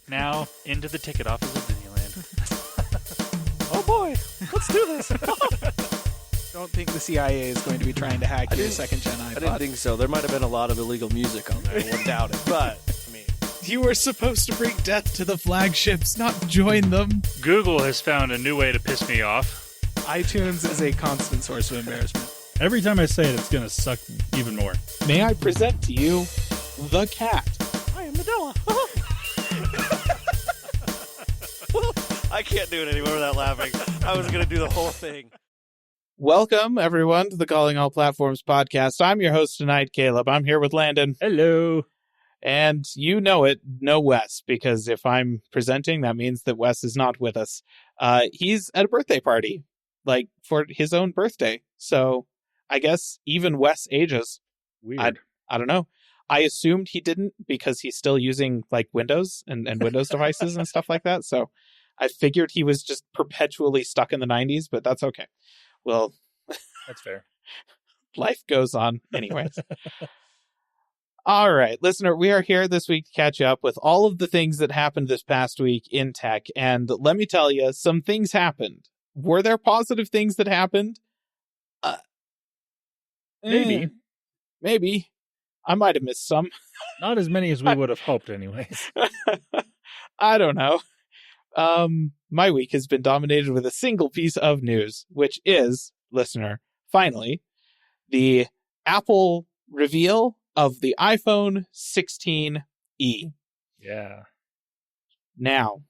Now, into the ticket office of Disneyland. Oh boy, let's do this. Don't think the CIA is going to be trying to hack your second-gen iPod. I didn't think so. There might have been a lot of illegal music on there. I wouldn't doubt it. But, I mean... You were supposed to bring death to the flagships, not join them. Google has found a new way to piss me off. iTunes is a constant source of embarrassment. Every time I say it, it's going to suck even more. May I present to you the cat? I am Nadella. I can't do it anymore without laughing. I was going to do the whole thing. Welcome, everyone, to the Calling All Platforms podcast. I'm your host tonight, Caleb. I'm here with Landon. Hello. And you know it, no Wes, because if I'm presenting, that means that Wes is not with us. He's at a birthday party, like, for his own birthday. So, I guess even Wes ages. Weird. I don't know. I assumed he didn't because he's still using, like, Windows and Windows devices and stuff like that. So, I figured he was just perpetually stuck in the 90s, but that's okay. Well, That's fair. Life goes on anyways. All right, listener, we are here this week to catch up with all of the things that happened this past week in tech. And let me tell you, some things happened. Were there positive things that happened? Maybe. Maybe. I might have missed some. Not as many as we would have hoped anyways. I don't know. My week has been dominated with a single piece of news, which is, listener, finally, the Apple reveal of the iPhone 16e. Yeah. Now,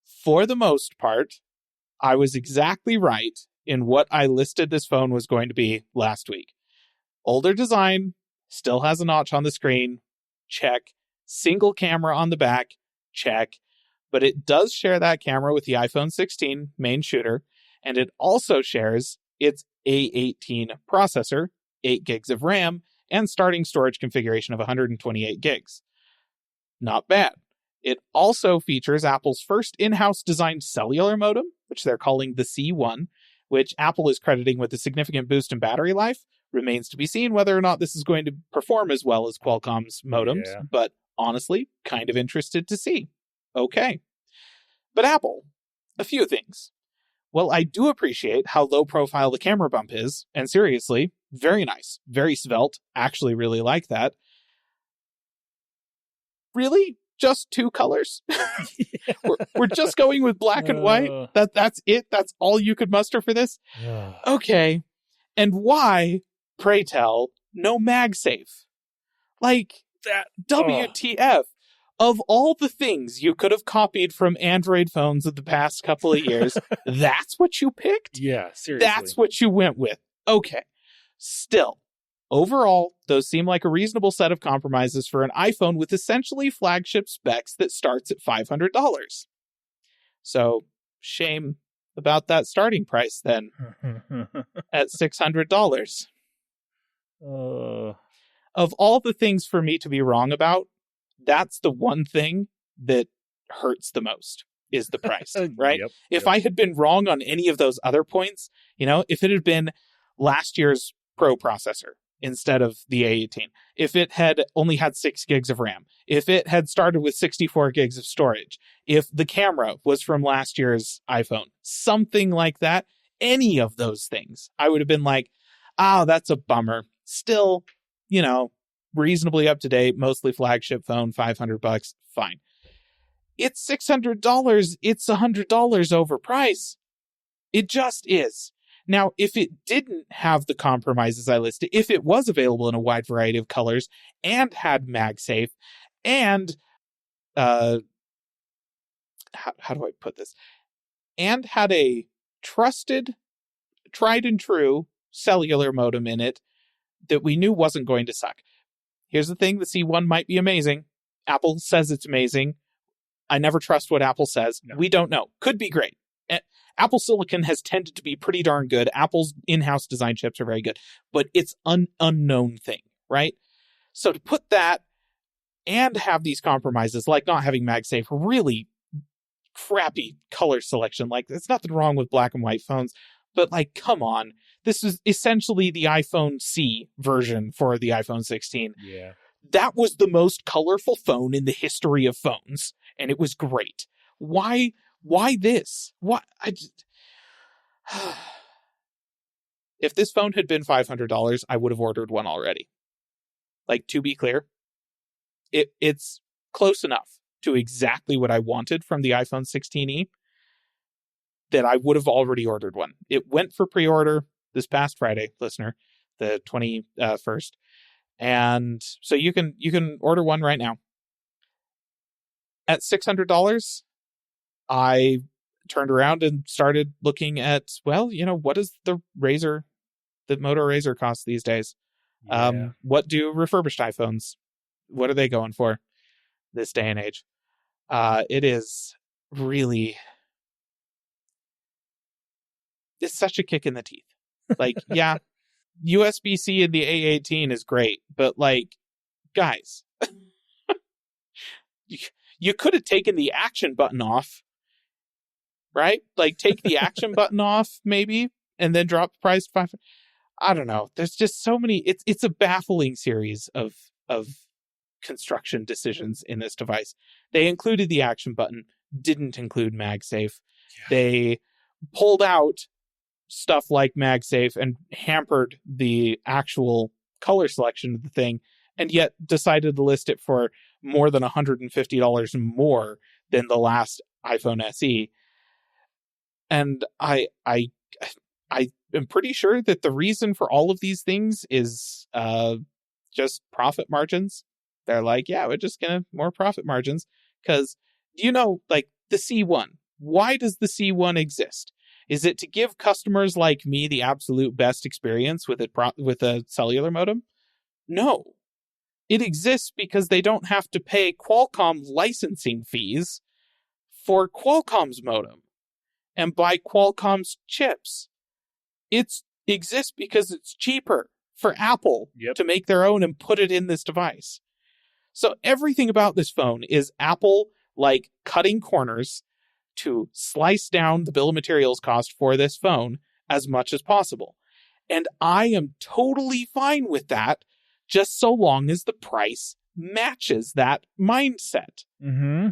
for the most part, I was exactly right in what I listed this phone was going to be last week. Older design, still has a notch on the screen, check. Single camera on the back, check. But it does share that camera with the iPhone 16 main shooter, and it also shares its A18 processor, 8 gigs of RAM, and starting storage configuration of 128 gigs. Not bad. It also features Apple's first in-house designed cellular modem, which they're calling the C1, which Apple is crediting with a significant boost in battery life. Remains to be seen whether or not this is going to perform as well as Qualcomm's modems, but honestly, kind of interested to see. Okay. But Apple, a few things. Well, I do appreciate how low profile the camera bump is, and seriously, very nice, very svelte, actually really like that. Really? Just 2 colors? we're just going with black and white? That's it? That's all you could muster for this? Okay. And why, pray tell, no MagSafe? Like, that WTF? Of all the things you could have copied from Android phones of the past couple of years, that's what you picked? Yeah, seriously. That's what you went with. Okay. Still, overall, those seem like a reasonable set of compromises for an iPhone with essentially flagship specs that starts at $500. So, shame about that starting price then, at $600. Of all the things for me to be wrong about, that's the one thing that hurts the most, is the price, right? If I had been wrong on any of those other points, if it had been last year's Pro processor instead of the A18, if it had only had 6 gigs of RAM, if it had started with 64 gigs of storage, if the camera was from last year's iPhone, something like that, any of those things, I would have been like, that's a bummer. Still, reasonably up to date, mostly flagship phone, $500, fine. It's $600. It's $100 overpriced. It just is. Now, if it didn't have the compromises I listed, if it was available in a wide variety of colors and had MagSafe and, how do I put this? And had a trusted, tried and true cellular modem in it that we knew wasn't going to suck. Here's the thing, the C1 might be amazing. Apple says it's amazing. I never trust what Apple says. No. We don't know. Could be great. Apple Silicon has tended to be pretty darn good. Apple's in-house design chips are very good. But it's an unknown thing, right? So to put that and have these compromises, like not having MagSafe, really crappy color selection, like there's nothing wrong with black and white phones, but like, come on. This is essentially the iPhone C version for the iPhone 16. Yeah. That was the most colorful phone in the history of phones. and it was great. Why this? Why? If this phone had been $500, I would have ordered one already. Like, to be clear, it's close enough to exactly what I wanted from the iPhone 16e that I would have already ordered one. It went for pre-order this past Friday, listener, the 21st. And so you can order one right now. At $600, I turned around and started looking at, well, what does the Moto Razr cost these days? Yeah. What do refurbished iPhones? What are they going for this day and age? It is really, it's such a kick in the teeth. Like, yeah, USB-C in the A18 is great, but like, guys, you could have taken the action button off, right? Like, take the action button off, maybe, and then drop the price to $500. I don't know. There's just so many. It's a baffling series of construction decisions in this device. They included the action button, didn't include MagSafe. Yeah. They pulled out stuff like MagSafe and hampered the actual color selection of the thing, and yet decided to list it for more than $150 more than the last iPhone SE. And I am pretty sure that the reason for all of these things is just profit margins. They're like, yeah, we're just gonna more profit margins. Because, like the C1, why does the C1 exist? Is it to give customers like me the absolute best experience with a cellular modem? No. It exists because they don't have to pay Qualcomm licensing fees for Qualcomm's modem and buy Qualcomm's chips. It exists because it's cheaper for Apple to make their own and put it in this device. So everything about this phone is Apple, like, cutting corners to slice down the bill of materials cost for this phone as much as possible. And I am totally fine with that, just so long as the price matches that mindset. Mm-hmm.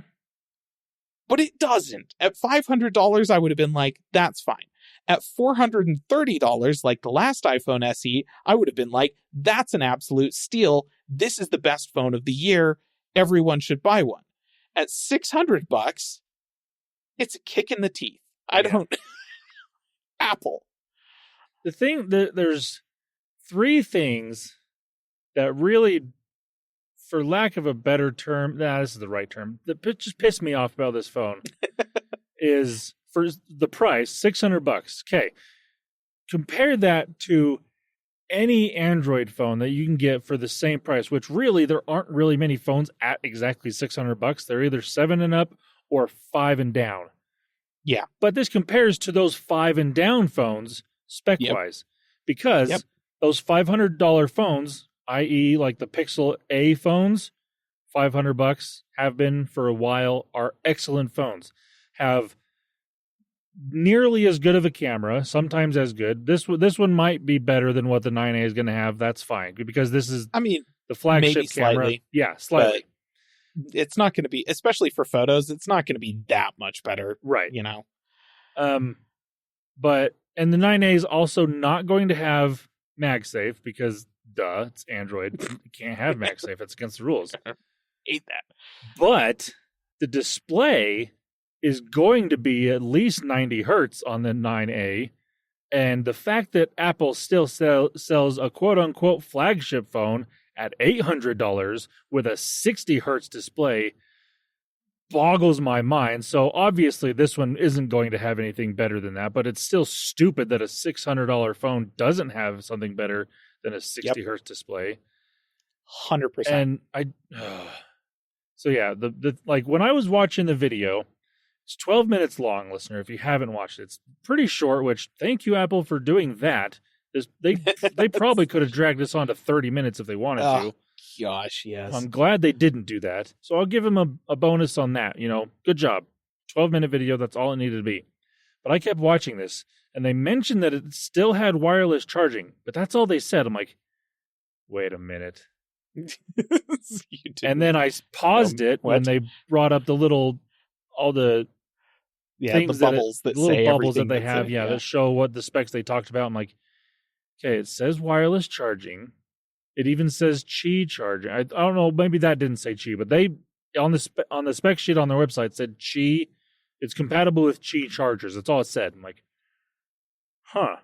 But it doesn't. At $500, I would have been like, that's fine. At $430, like the last iPhone SE, I would have been like, that's an absolute steal. This is the best phone of the year. Everyone should buy one. At $600, it's a kick in the teeth. I don't... Apple. The thing, there's three things that really, for lack of a better term, this is the right term, that just pissed me off about this phone is, for the price, $600. Okay. Compare that to any Android phone that you can get for the same price, which really, there aren't really many phones at exactly $600. They're either 7 and up or 5 and down. Yeah. But this compares to those 5 and down phones spec-wise, because those $500 phones, i.e. like the Pixel A phones, $500 have been for a while, are excellent phones. Have nearly as good of a camera, sometimes as good. This one might be better than what the 9A is going to have. That's fine, because this is, the flagship maybe camera. Slightly, yeah, slightly. It's not going to be, especially for photos, it's not going to be that much better, right? But and the 9A is also not going to have MagSafe because, duh, it's Android. You can't have MagSafe. It's against the rules. Hate that. But the display is going to be at least 90 hertz on the 9A. And the fact that Apple still sells a quote-unquote flagship phone at $800 with a 60 hertz display boggles my mind. So obviously this one isn't going to have anything better than that, but it's still stupid that a $600 phone doesn't have something better than a 60 hertz display. 100%. And so yeah, the like when I was watching the video, it's 12 minutes long, listener, if you haven't watched it. It's pretty short, which thank you, Apple, for doing that. They probably could have dragged this on to 30 minutes if they wanted to. Gosh, yes. I'm glad they didn't do that. So I'll give them a bonus on that. Good job. 12-minute video, that's all it needed to be. But I kept watching this, and they mentioned that it still had wireless charging, but that's all they said. I'm like, wait a minute. And then I paused it when they brought up all the things the bubbles that little say bubbles that everything they that's have, in it, that show what the specs they talked about. I'm like, okay, it says wireless charging. It even says Qi charging. I don't know, maybe that didn't say Qi, but they on the spec sheet on their website said Qi. It's compatible with Qi chargers. That's all it said. I'm like, huh.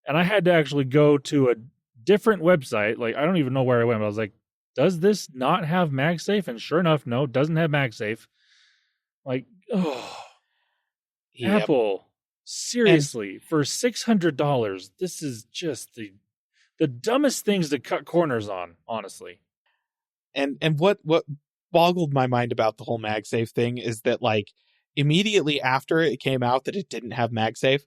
And I had to actually go to a different website. Like, I don't even know where I went, but I was like, does this not have MagSafe? And sure enough, no, it doesn't have MagSafe. Like, oh, Yep. Apple, seriously, for $600, this is just the dumbest things to cut corners on, honestly. And what boggled my mind about the whole MagSafe thing is that, like, immediately after it came out that it didn't have MagSafe,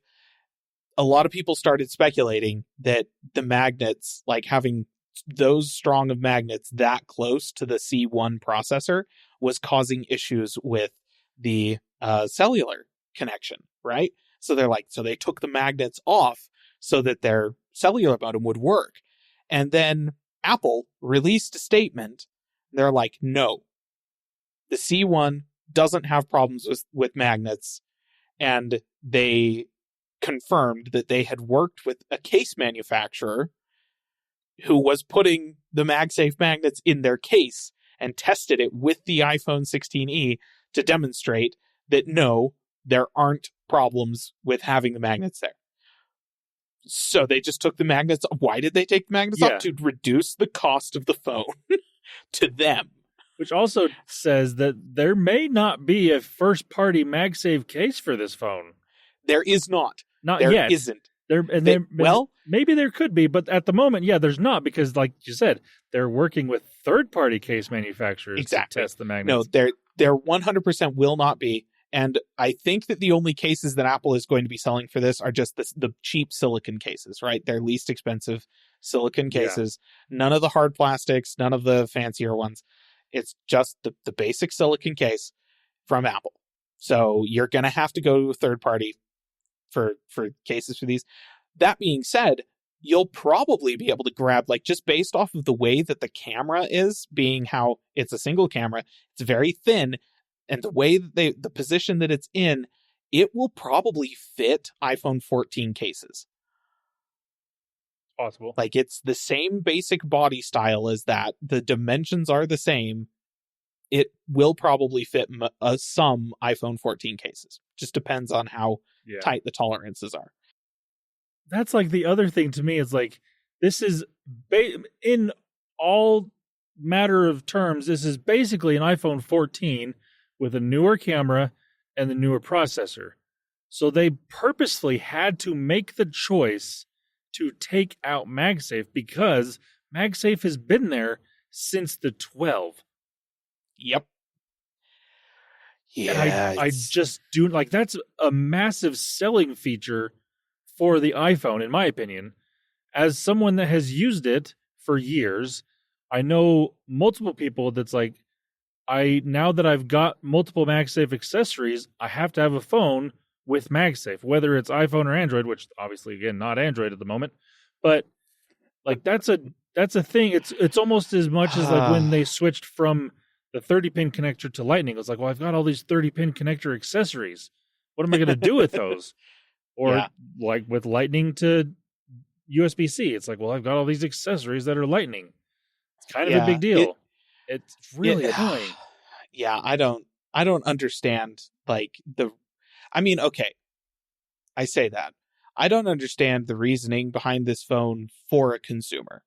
a lot of people started speculating that the magnets, like having those strong of magnets that close to the C1 processor, was causing issues with the cellular connection, right? So they took the magnets off so that their cellular modem would work. And then Apple released a statement. They're like, no, the C1 doesn't have problems with magnets. And they confirmed that they had worked with a case manufacturer who was putting the MagSafe magnets in their case and tested it with the iPhone 16e to demonstrate that no, there aren't problems with having the magnets there. So they just took the magnets. Why did they take the magnets off? To reduce the cost of the phone to them. Which also says that there may not be a first-party MagSafe case for this phone. There is not. Not there yet. Isn't. Maybe there could be, but at the moment, there's not, because like you said, they're working with third-party case manufacturers to test the magnets. No, there 100% will not be. And I think that the only cases that Apple is going to be selling for this are just the cheap silicon cases, right? Their least expensive silicon cases. Yeah. None of the hard plastics, none of the fancier ones. It's just the basic silicon case from Apple. So you're going to have to go to a third party for cases for these. That being said, you'll probably be able to grab, like, just based off of the way that the camera is, being how it's a single camera, it's very thin, and the way that the position that it's in, it will probably fit iPhone 14 cases. Possible. Like, it's the same basic body style as that. The dimensions are the same. It will probably fit some iPhone 14 cases. Just depends on how tight the tolerances are. That's like the other thing to me is like, this is in all matter of terms, this is basically an iPhone 14 with a newer camera and the newer processor. So they purposely had to make the choice to take out MagSafe because MagSafe has been there since the 12. Yep. Yeah. I just do, like, that's a massive selling feature for the iPhone, in my opinion. As someone that has used it for years, I know multiple people that's like, now that I've got multiple MagSafe accessories, I have to have a phone with MagSafe, whether it's iPhone or Android, which obviously, again, not Android at the moment. But like, that's a thing. It's almost as much as like when they switched from the 30-pin connector to Lightning. It's like, well, I've got all these 30-pin connector accessories. What am I going to do with those? Or like with Lightning to USB-C, it's like, well, I've got all these accessories that are Lightning. It's kind of a big deal. It's really annoying. Yeah, I don't understand, like, okay, I say that. I don't understand the reasoning behind this phone for a consumer,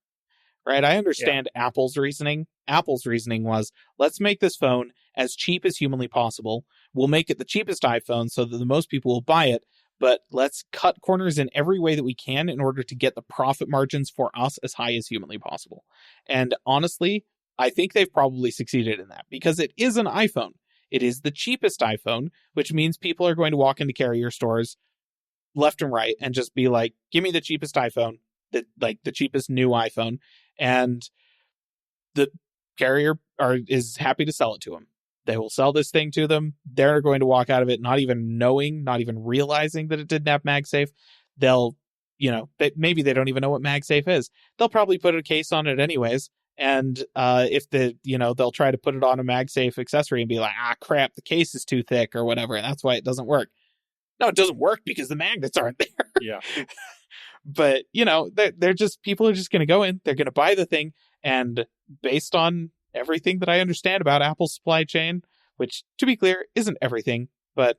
right? I understand Apple's reasoning. Apple's reasoning was, let's make this phone as cheap as humanly possible. We'll make it the cheapest iPhone so that the most people will buy it, but let's cut corners in every way that we can in order to get the profit margins for us as high as humanly possible. And honestly, I think they've probably succeeded in that because it is an iPhone. It is the cheapest iPhone, which means people are going to walk into carrier stores left and right and just be like, give me the cheapest iPhone, the cheapest new iPhone. And the carrier is happy to sell it to them. They will sell this thing to them. They're going to walk out of it not even knowing, not even realizing that it didn't have MagSafe. They'll, maybe they don't even know what MagSafe is. They'll probably put a case on it anyways And if they'll try to put it on a MagSafe accessory and be like, crap, the case is too thick or whatever, and that's why it doesn't work. No, it doesn't work because the magnets aren't there. Yeah. But, people are just going to go in, they're going to buy the thing, and based on everything that I understand about Apple's supply chain, which, to be clear, isn't everything, but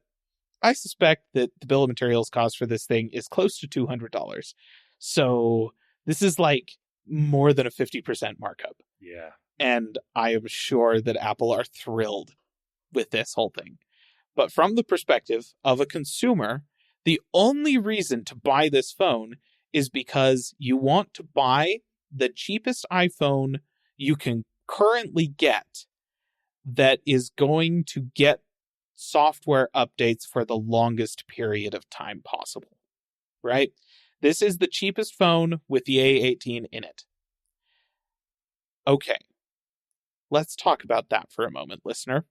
I suspect that the bill of materials cost for this thing is close to $200. So this is like more than a 50% markup. Yeah. And I am sure that Apple are thrilled with this whole thing. But from the perspective of a consumer, the only reason to buy this phone is because you want to buy the cheapest iPhone you can currently get that is going to get software updates for the longest period of time possible, right? This is the cheapest phone with the A18 in it. Okay, let's talk about that for a moment, listener.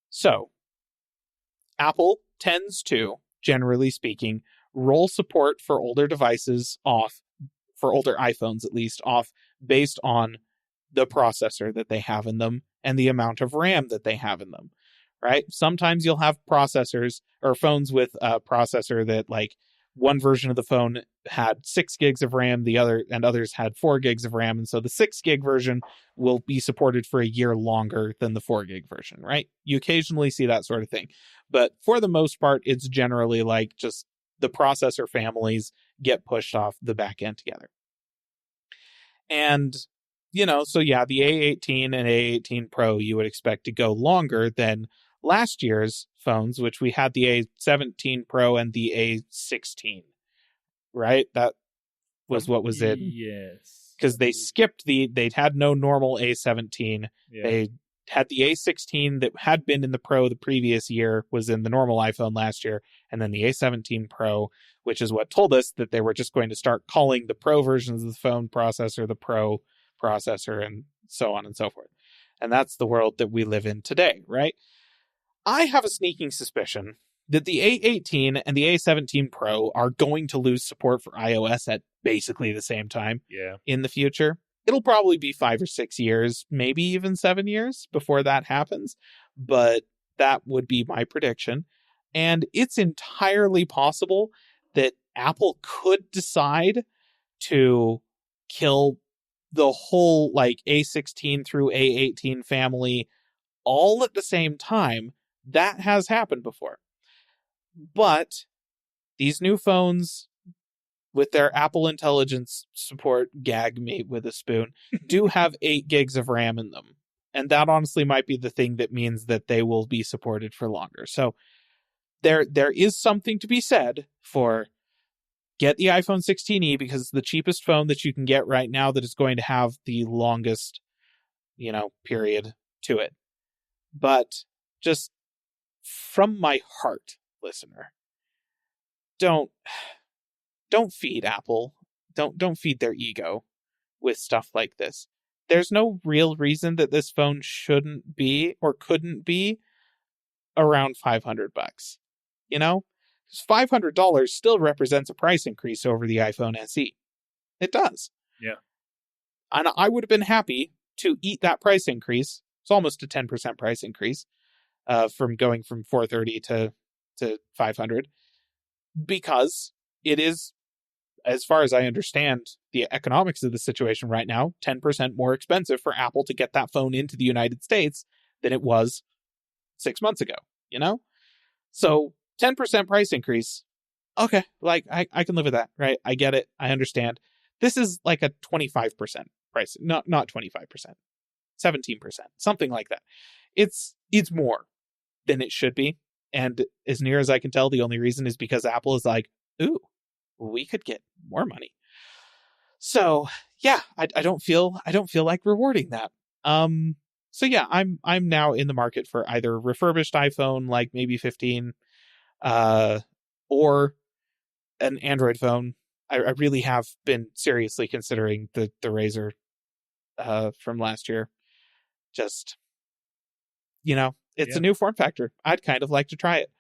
So, Apple tends to, generally speaking, roll support for older devices off, for older iPhones at least, off based on the processor that they have in them and the amount of RAM that they have in them, right? Sometimes you'll have processors or phones with a processor that, like, one version of the phone had 6 gigs of RAM, others had 4 gigs of RAM, and so the 6 gig version will be supported for a year longer than the 4 gig version, right? You occasionally see that sort of thing. But for the most part, it's generally like just the processor families get pushed off the back end together. And, so yeah, the A18 and A18 Pro you would expect to go longer than last year's phones, which we had the A17 Pro and the A16, right? That was what was it? Yes. Because they skipped they had no normal A17. Yeah. They had the A16 that had been in the Pro the previous year, was in the normal iPhone last year, and then the A17 Pro, which is what told us that they were just going to start calling the Pro versions of the phone processor the Pro processor, and so on and so forth. And that's the world that we live in today, right? I have a sneaking suspicion that the A18 and the A17 Pro are going to lose support for iOS at basically the same time in the future. It'll probably be 5 or 6 years, maybe even 7 years before that happens, but that would be my prediction. And it's entirely possible that Apple could decide to kill the whole like A16 through A18 family all at the same time. That has happened before. But these new phones, with their Apple Intelligence support, gag me with a spoon, do have 8 gigs of RAM in them. And that honestly might be the thing that means that they will be supported for longer. So there is something to be said for get the iPhone 16e because it's the cheapest phone that you can get right now that is going to have the longest, period to it. But just from my heart, listener, don't feed Apple. Don't feed their ego with stuff like this. There's no real reason that this phone shouldn't be or couldn't be around $500. $500 still represents a price increase over the iPhone SE. It does. Yeah. And I would have been happy to eat that price increase. It's almost a 10% price increase from going from $430 to $500, because it is, as far as I understand the economics of the situation right now, 10% more expensive for Apple to get that phone into the United States than it was 6 months ago, So 10% price increase. Okay, like I can live with that, right? I get it. I understand. This is like a 25% price, not 25%, 17%, something like that. It's more than it should be. And as near as I can tell, the only reason is because Apple is like, ooh, we could get more money. So yeah, I don't feel like rewarding that. So yeah, I'm now in the market for either refurbished iPhone, like maybe 15, or an Android phone. I really have been seriously considering the Razr from last year. Just, it's a new form factor. I'd kind of like to try it.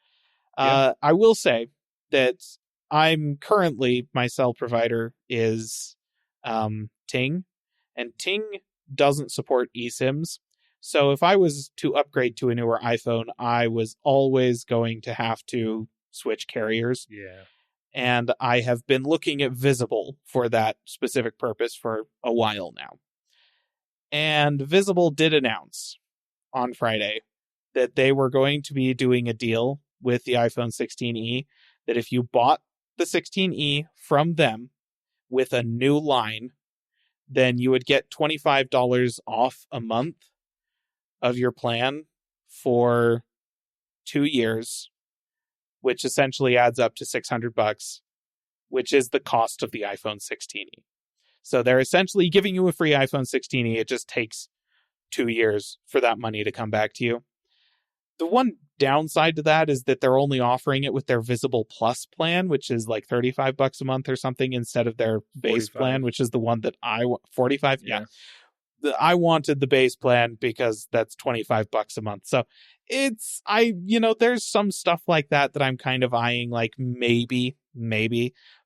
I will say that I'm currently, my cell provider is Ting, and Ting doesn't support eSIMs. So if I was to upgrade to a newer iPhone, I was always going to have to switch carriers. Yeah. And I have been looking at Visible for that specific purpose for a while now. And Visible did announce on Friday that they were going to be doing a deal with the iPhone 16e, that if you bought the 16e from them with a new line, then you would get $25 off a month of your plan for 2 years, which essentially adds up to $600, which is the cost of the iPhone 16e. So they're essentially giving you a free iPhone 16e. It just takes 2 years for that money to come back to you. The one downside to that is that they're only offering it with their Visible Plus plan, which is like $35 a month or something, instead of their base 45. plan, which is the one that I want. 45? Yeah. I wanted the base plan because that's $25 a month. So there's some stuff like that I'm kind of eyeing, like maybe.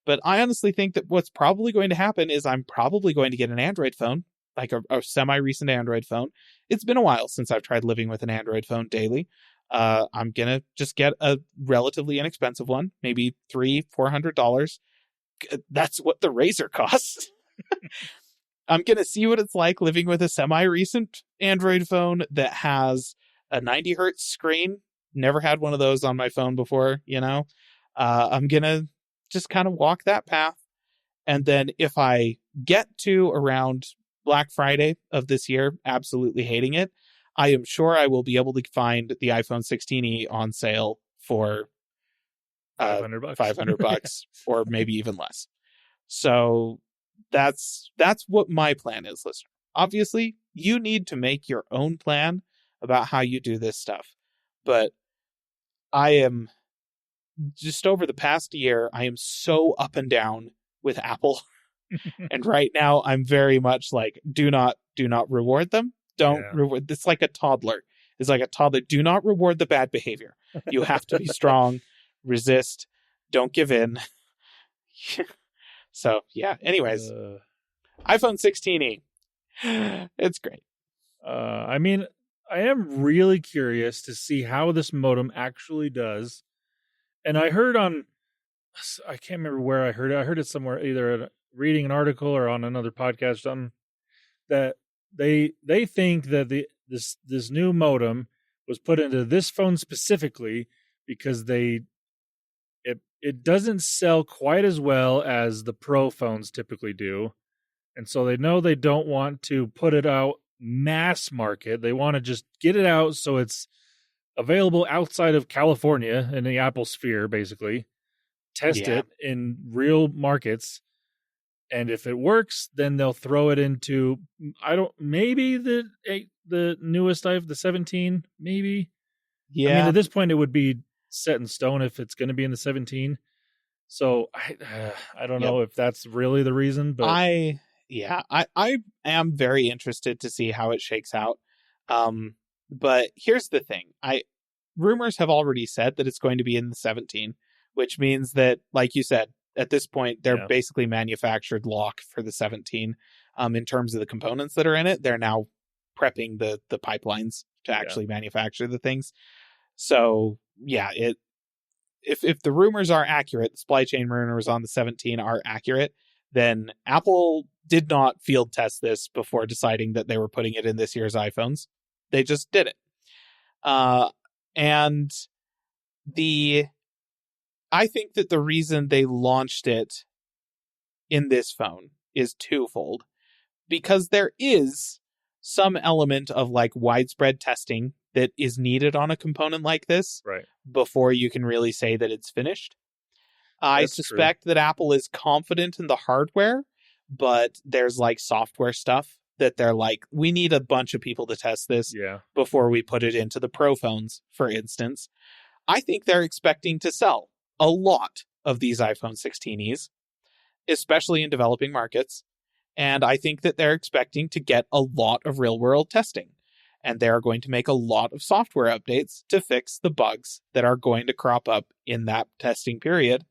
But I honestly think that what's probably going to happen is I'm probably going to get an Android phone, like a semi-recent Android phone. It's been a while since I've tried living with an Android phone daily. I'm going to just get a relatively inexpensive one, maybe $300-$400. That's what the Razr costs. I'm going to see what it's like living with a semi-recent Android phone that has a 90 hertz screen. Never had one of those on my phone before, I'm going to just kind of walk that path. And then if I get to around Black Friday of this year, absolutely hating it, I am sure I will be able to find the iPhone 16e on sale for $500 or maybe even less. So that's what my plan is, listener. Obviously, you need to make your own plan about how you do this stuff. But I am just over the past year, I am so up and down with Apple. And right now I'm very much like, do not reward them. Don't reward. It's like a toddler. It's like a toddler. Do not reward the bad behavior. You have to be strong, resist, don't give in. So yeah, anyways, iPhone 16e. It's great. I mean, I am really curious to see how this modem actually does. And I heard I can't remember where I heard it. I heard it somewhere, either reading an article or on another podcast or something, that they think that this new modem was put into this phone specifically because it doesn't sell quite as well as the Pro phones typically do. And so they know they don't want to put it out mass market. They want to just get it out so it's available outside of California in the Apple sphere, basically. Test it in real markets. And if it works, then they'll throw it into, maybe the newest iPhone, the 17, maybe. Yeah. I mean, at this point, it would be set in stone if it's going to be in the 17. So I don't know if that's really the reason, but I am very interested to see how it shakes out. But here's the thing. Rumors have already said that it's going to be in the 17, which means that, like you said, at this point, they're basically manufactured lock for the 17. In terms of the components that are in it, they're now prepping the pipelines to actually manufacture the things. So yeah, if the rumors are accurate, the supply chain rumors on the 17 are accurate, then Apple did not field test this before deciding that they were putting it in this year's iPhones. They just did it. And I think that the reason they launched it in this phone is twofold. Because there is some element of like widespread testing that is needed on a component like this before you can really say that it's finished. I suspect that Apple is confident in the hardware, but there's like software stuff that they're like, we need a bunch of people to test this before we put it into the Pro phones, for instance. I think they're expecting to sell a lot of these iPhone 16es, especially in developing markets. And I think that they're expecting to get a lot of real-world testing. And they're going to make a lot of software updates to fix the bugs that are going to crop up in that testing period.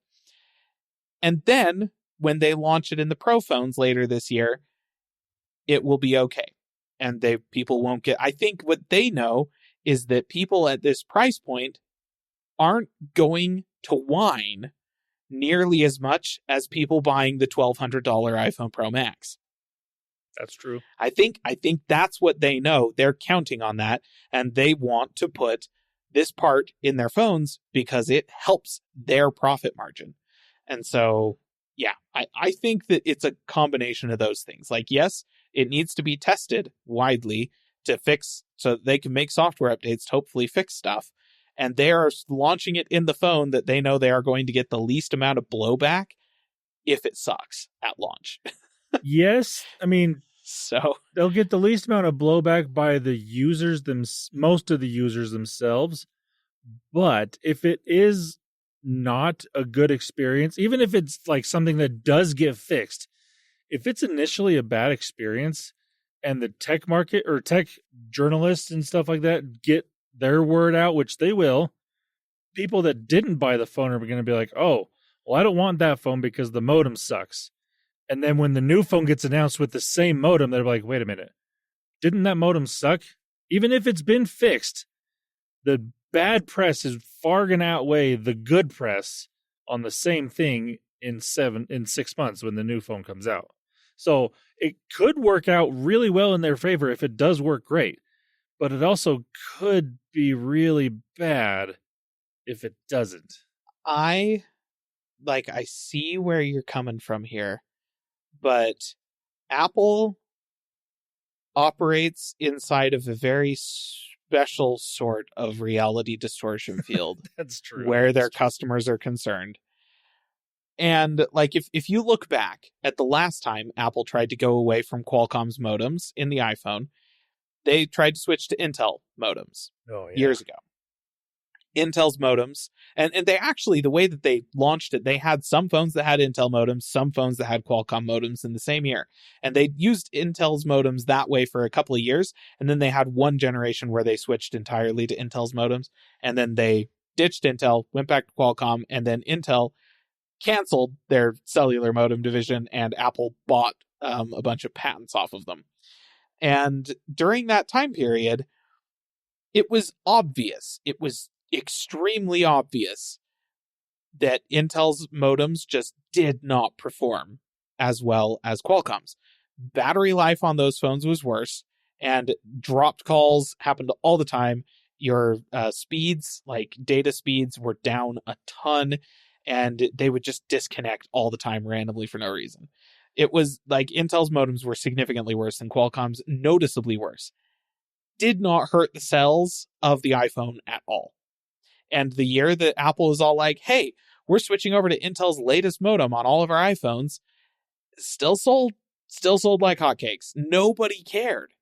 And then, when they launch it in the Pro phones later this year, it will be okay. and people won't get. I think what they know is that people at this price point aren't going to whine nearly as much as people buying the $1,200 iPhone Pro Max. That's true. I think that's what they know. They're counting on that, and they want to put this part in their phones because it helps their profit margin. And so, yeah, I think that it's a combination of those things. Like, yes, it needs to be tested widely to fix, so they can make software updates to hopefully fix stuff. And they are launching it in the phone that they know they are going to get the least amount of blowback if it sucks at launch. Yes, I mean, so they'll get the least amount of blowback by the users, most of the users themselves. But if it is not a good experience, even if it's like something that does get fixed, if it's initially a bad experience and the tech market or tech journalists and stuff like that get their word out, which they will, people that didn't buy the phone are going to be like, oh, well, I don't want that phone because the modem sucks. And then when the new phone gets announced with the same modem, they're like, wait a minute, didn't that modem suck? Even if it's been fixed, the bad press is far going to outweigh the good press on the same thing in 6 months when the new phone comes out. So it could work out really well in their favor if it does work great, but it also could be really bad if it doesn't. I see where you're coming from here, but Apple operates inside of a very special sort of reality distortion field. That's true. Where their customers are concerned. And like if you look back at the last time Apple tried to go away from Qualcomm's modems in the iPhone, they tried to switch to Intel modems years ago. Intel's modems, and they actually, the way that they launched it, they had some phones that had Intel modems, some phones that had Qualcomm modems in the same year. And they used Intel's modems that way for a couple of years. And then they had one generation where they switched entirely to Intel's modems. And then they ditched Intel, went back to Qualcomm, and then Intel canceled their cellular modem division, and Apple bought a bunch of patents off of them. And during that time period, it was obvious. It was extremely obvious that Intel's modems just did not perform as well as Qualcomm's. Battery life on those phones was worse, and dropped calls happened all the time. Your speeds, like data speeds, were down a ton, and they would just disconnect all the time randomly for no reason. It was like Intel's modems were significantly worse than Qualcomm's, noticeably worse. Did not hurt the sales of the iPhone at all. And the year that Apple is all like, hey, we're switching over to Intel's latest modem on all of our iPhones, still sold like hotcakes. Nobody cared.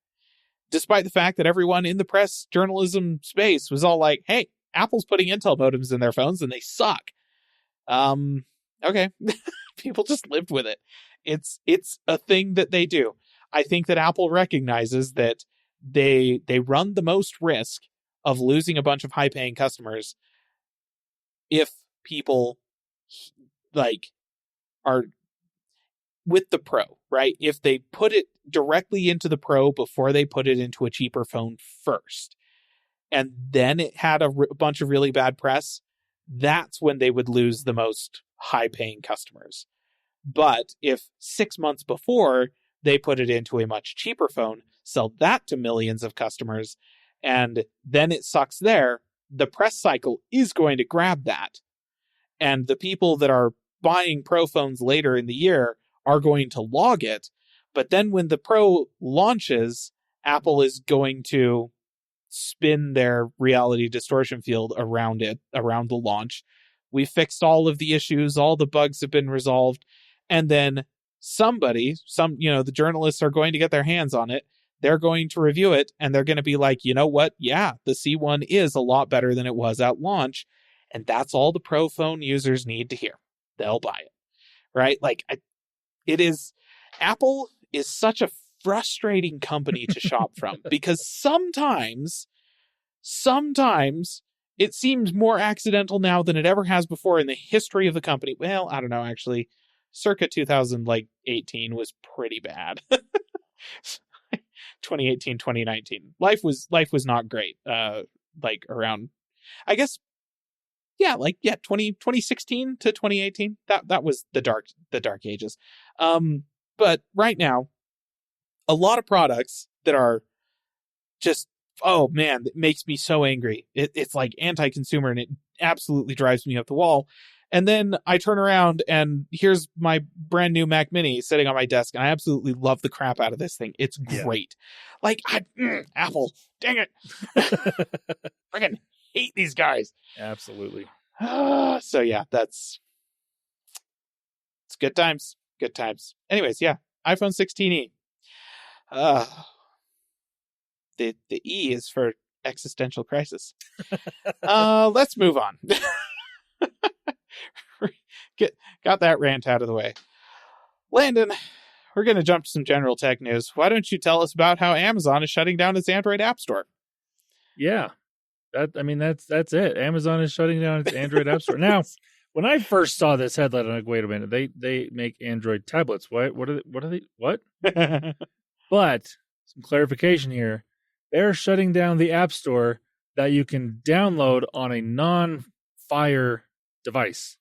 Despite the fact that everyone in the press journalism space was all like, hey, Apple's putting Intel modems in their phones and they suck. Okay. People just lived with it. It's a thing that they do. I think that Apple recognizes that they run the most risk of losing a bunch of high-paying customers if people are with the Pro, right? If they put it directly into the Pro before they put it into a cheaper phone first, and then it had a bunch of really bad press, that's when they would lose the most high-paying customers. But if 6 months before they put it into a much cheaper phone, sell that to millions of customers, and then it sucks there, the press cycle is going to grab that. And the people that are buying Pro phones later in the year are going to log it. But then when the Pro launches, Apple is going to spin their reality distortion field around it, around the launch. We fixed all of the issues, all the bugs have been resolved. And then the journalists are going to get their hands on it. They're going to review it, and they're going to be like, you know what? Yeah, the C1 is a lot better than it was at launch. And that's all the Pro phone users need to hear. They'll buy it, right? Apple is such a frustrating company to shop from, because sometimes it seems more accidental now than it ever has before in the history of the company. Well, I don't know, actually. Circa 2018 was pretty bad. 2018, 2019. Life was not great. Like around, I guess, 2016 to 2018. That was the dark ages. But right now, a lot of products that are just, oh man, that makes me so angry. It's like anti-consumer, and it absolutely drives me up the wall. And then I turn around and here's my brand new Mac Mini sitting on my desk, and I absolutely love the crap out of this thing. It's great. Like, Apple, dang it. Freaking hate these guys. Absolutely. So yeah, it's good times. Good times. Anyways, yeah, iPhone 16e. The E is for existential crisis. Let's move on. Got that rant out of the way. Landon, we're going to jump to some general tech news. Why don't you tell us about how Amazon is shutting down its Android App Store? Yeah, that's it. Amazon is shutting down its Android App Store. Now, when I first saw this headline, I'm like, wait a minute, they make Android tablets. What are they? What? But some clarification here. They're shutting down the App Store that you can download on a non-Fire device.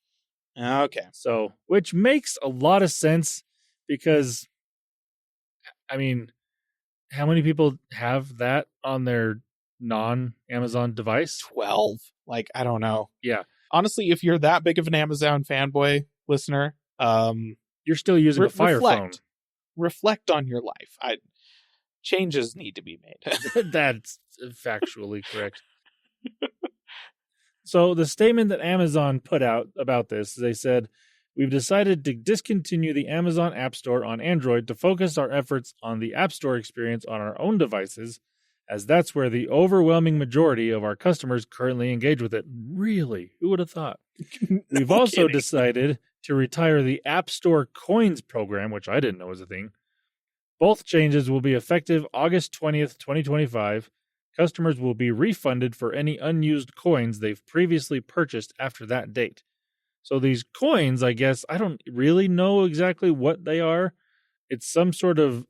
Okay. So, which makes a lot of sense because, I mean, how many people have that on their non-Amazon device? 12. Like, I don't know. Yeah. Honestly, if you're that big of an Amazon fanboy listener, you're still using a Fire phone. Reflect on your life. Changes need to be made. That's factually correct. So the statement that Amazon put out about this, they said, we've decided to discontinue the Amazon App Store on Android to focus our efforts on the App Store experience on our own devices, as that's where the overwhelming majority of our customers currently engage with it. Really? Who would have thought? We've also decided to retire the App Store Coins program, which I didn't know was a thing. Both changes will be effective August 20th, 2025. Customers will be refunded for any unused coins they've previously purchased after that date. So these coins, I guess, I don't really know exactly what they are. It's some sort of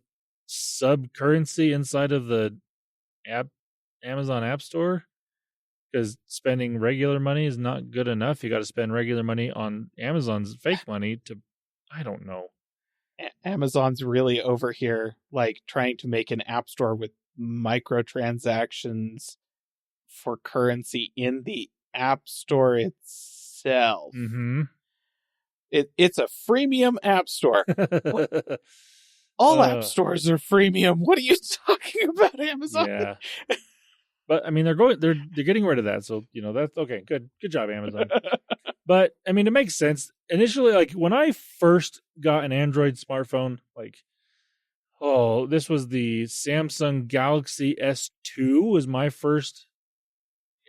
sub-currency inside of the Amazon App Store, because spending regular money is not good enough. You got to spend regular money on Amazon's fake money to, I don't know. Amazon's really over here, like, trying to make an app store with microtransactions for currency in the app store itself. Mm-hmm. It's a freemium app store. All app stores are freemium. What are you talking about, Amazon? Yeah. But I mean, they're getting rid of that. So, that's okay. Good job, Amazon. But I mean, it makes sense. Initially, like when I first got an Android smartphone, this was the Samsung Galaxy S2 was my first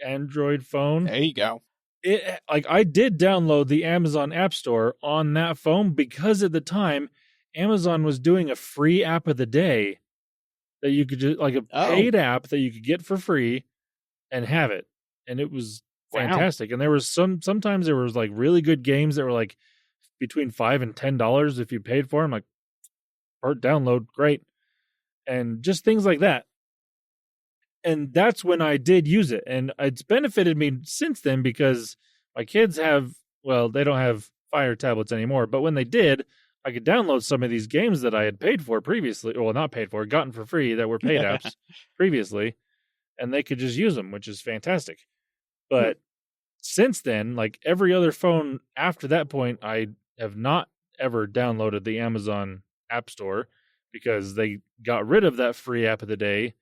Android phone. There you go. I did download the Amazon App Store on that phone because at the time Amazon was doing a free app of the day that you could just, like a paid app that you could get for free and have it. And it was fantastic. Wow. And there was sometimes there was like really good games that were like between $5 and $10 if you paid for them, like per download, great. And just things like that. And that's when I did use it. And it's benefited me since then because my kids they don't have Fire tablets anymore. But when they did, I could download some of these games that I had paid for previously. Well, not paid for, gotten for free that were paid apps previously. And they could just use them, which is fantastic. But since then, like every other phone after that point, I have not ever downloaded the Amazon App Store because they got rid of that free app of the day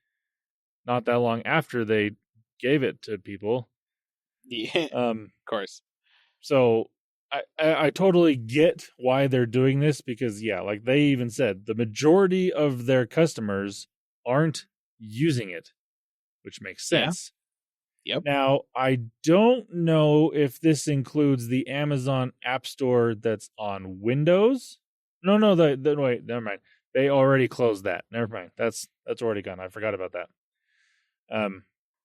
not that long after they gave it to people. Yeah, of course. So I totally get why they're doing this because, like they even said, the majority of their customers aren't using it, which makes sense. Yeah. Yep. Now, I don't know if this includes the Amazon App Store that's on Windows. No, wait, never mind. They already closed that. Never mind. That's already gone. I forgot about that.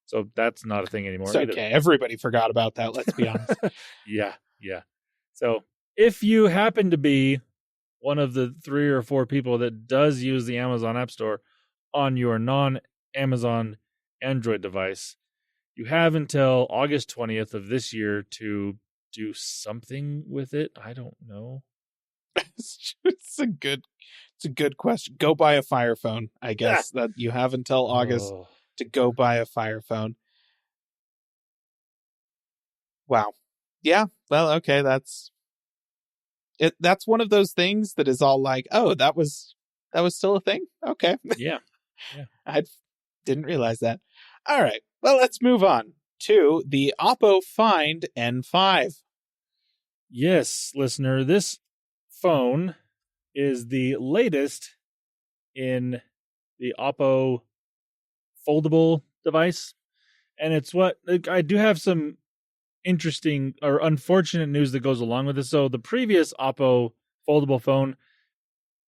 So that's not a thing anymore. It's okay. Everybody forgot about that. Let's be honest. Yeah. So if you happen to be one of the 3 or 4 people that does use the Amazon App Store on your non-Amazon Android device, you have until August 20th of this year to do something with it. I don't know. It's a good question. Go buy a Fire phone, I guess. That you have until August to go buy a Fire phone. Wow. Yeah. Well, okay. That's it. That's one of those things that is all like, oh, that was still a thing. Okay. Yeah. I didn't realize that. All right. Well, let's move on to the Oppo Find N5. Yes, listener, this phone is the latest in the Oppo foldable device. And it's I do have some interesting or unfortunate news that goes along with this. So the previous Oppo foldable phone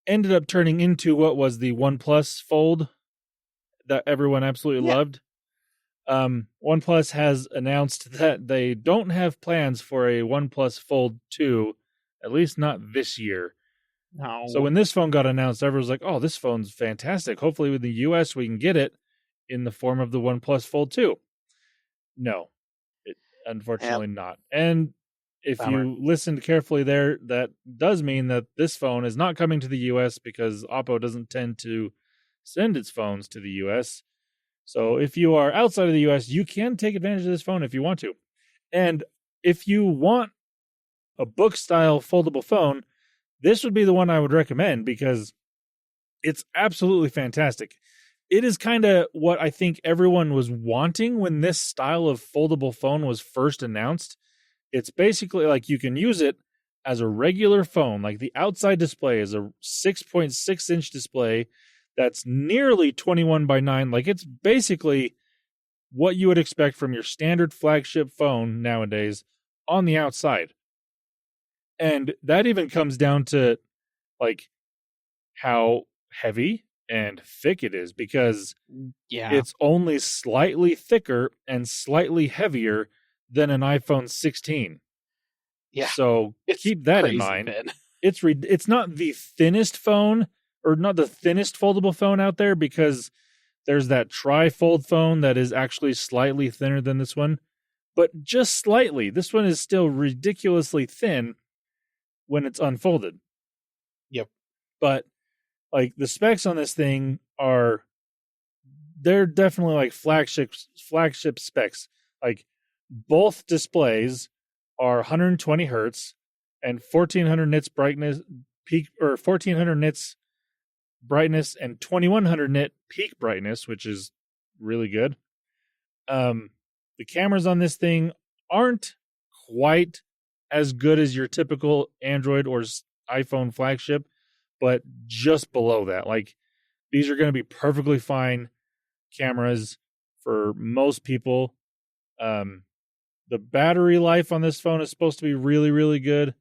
ended up turning into what was the OnePlus Fold that everyone absolutely loved. OnePlus has announced that they don't have plans for a OnePlus Fold 2, at least not this year. No. So when this phone got announced, everyone was like, oh, this phone's fantastic. Hopefully with the US we can get it in the form of the OnePlus Fold 2. No, unfortunately not. And if you listened carefully there, that does mean that this phone is not coming to the US because Oppo doesn't tend to send its phones to the US. So if you are outside of the US, you can take advantage of this phone if you want to. And if you want a book-style foldable phone, this would be the one I would recommend because it's absolutely fantastic. It is kind of what I think everyone was wanting when this style of foldable phone was first announced. It's basically like you can use it as a regular phone. Like the outside display is a 6.6-inch display that's nearly 21 by 9. Like it's basically what you would expect from your standard flagship phone nowadays on the outside. And that even comes down to like how heavy and thick it is because it's only slightly thicker and slightly heavier than an iPhone 16. Yeah. So keep that in mind. Thin. It's not the thinnest phone or not the thinnest foldable phone out there because there's that tri-fold phone that is actually slightly thinner than this one, but just slightly. This one is still ridiculously thin when it's unfolded. Yep. But like the specs on this thing they're definitely like flagship specs. Like both displays are 120 hertz and 1400 nits brightness peak or 1400 nits brightness and 2100 nit peak brightness, which is really good. The cameras on this thing aren't quite as good as your typical Android or iPhone flagship, but just below that. Like these are going to be perfectly fine cameras for most people. The battery life on this phone is supposed to be really, really good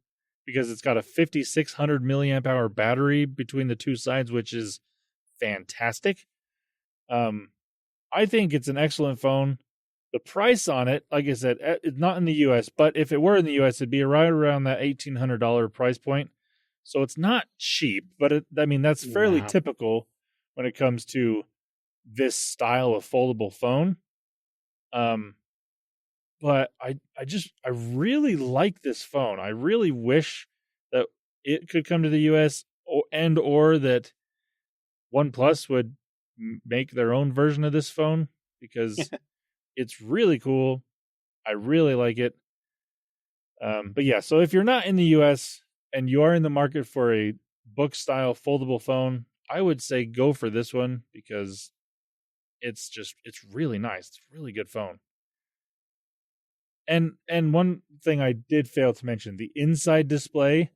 because it's got a 5600 milliamp hour battery between the two sides, which is fantastic. I think it's an excellent phone. The price on it, like I said, it's not in the US, but if it were in the US, it'd be right around that $1,800 price point. So it's not cheap, but that's fairly typical when it comes to this style of foldable phone. But I really like this phone. I really wish that it could come to the US or that OnePlus would make their own version of this phone because it's really cool. I really like it. But yeah, so if you're not in the US and you are in the market for a book style foldable phone, I would say go for this one because it's really nice. It's a really good phone. And one thing I did fail to mention, the inside display,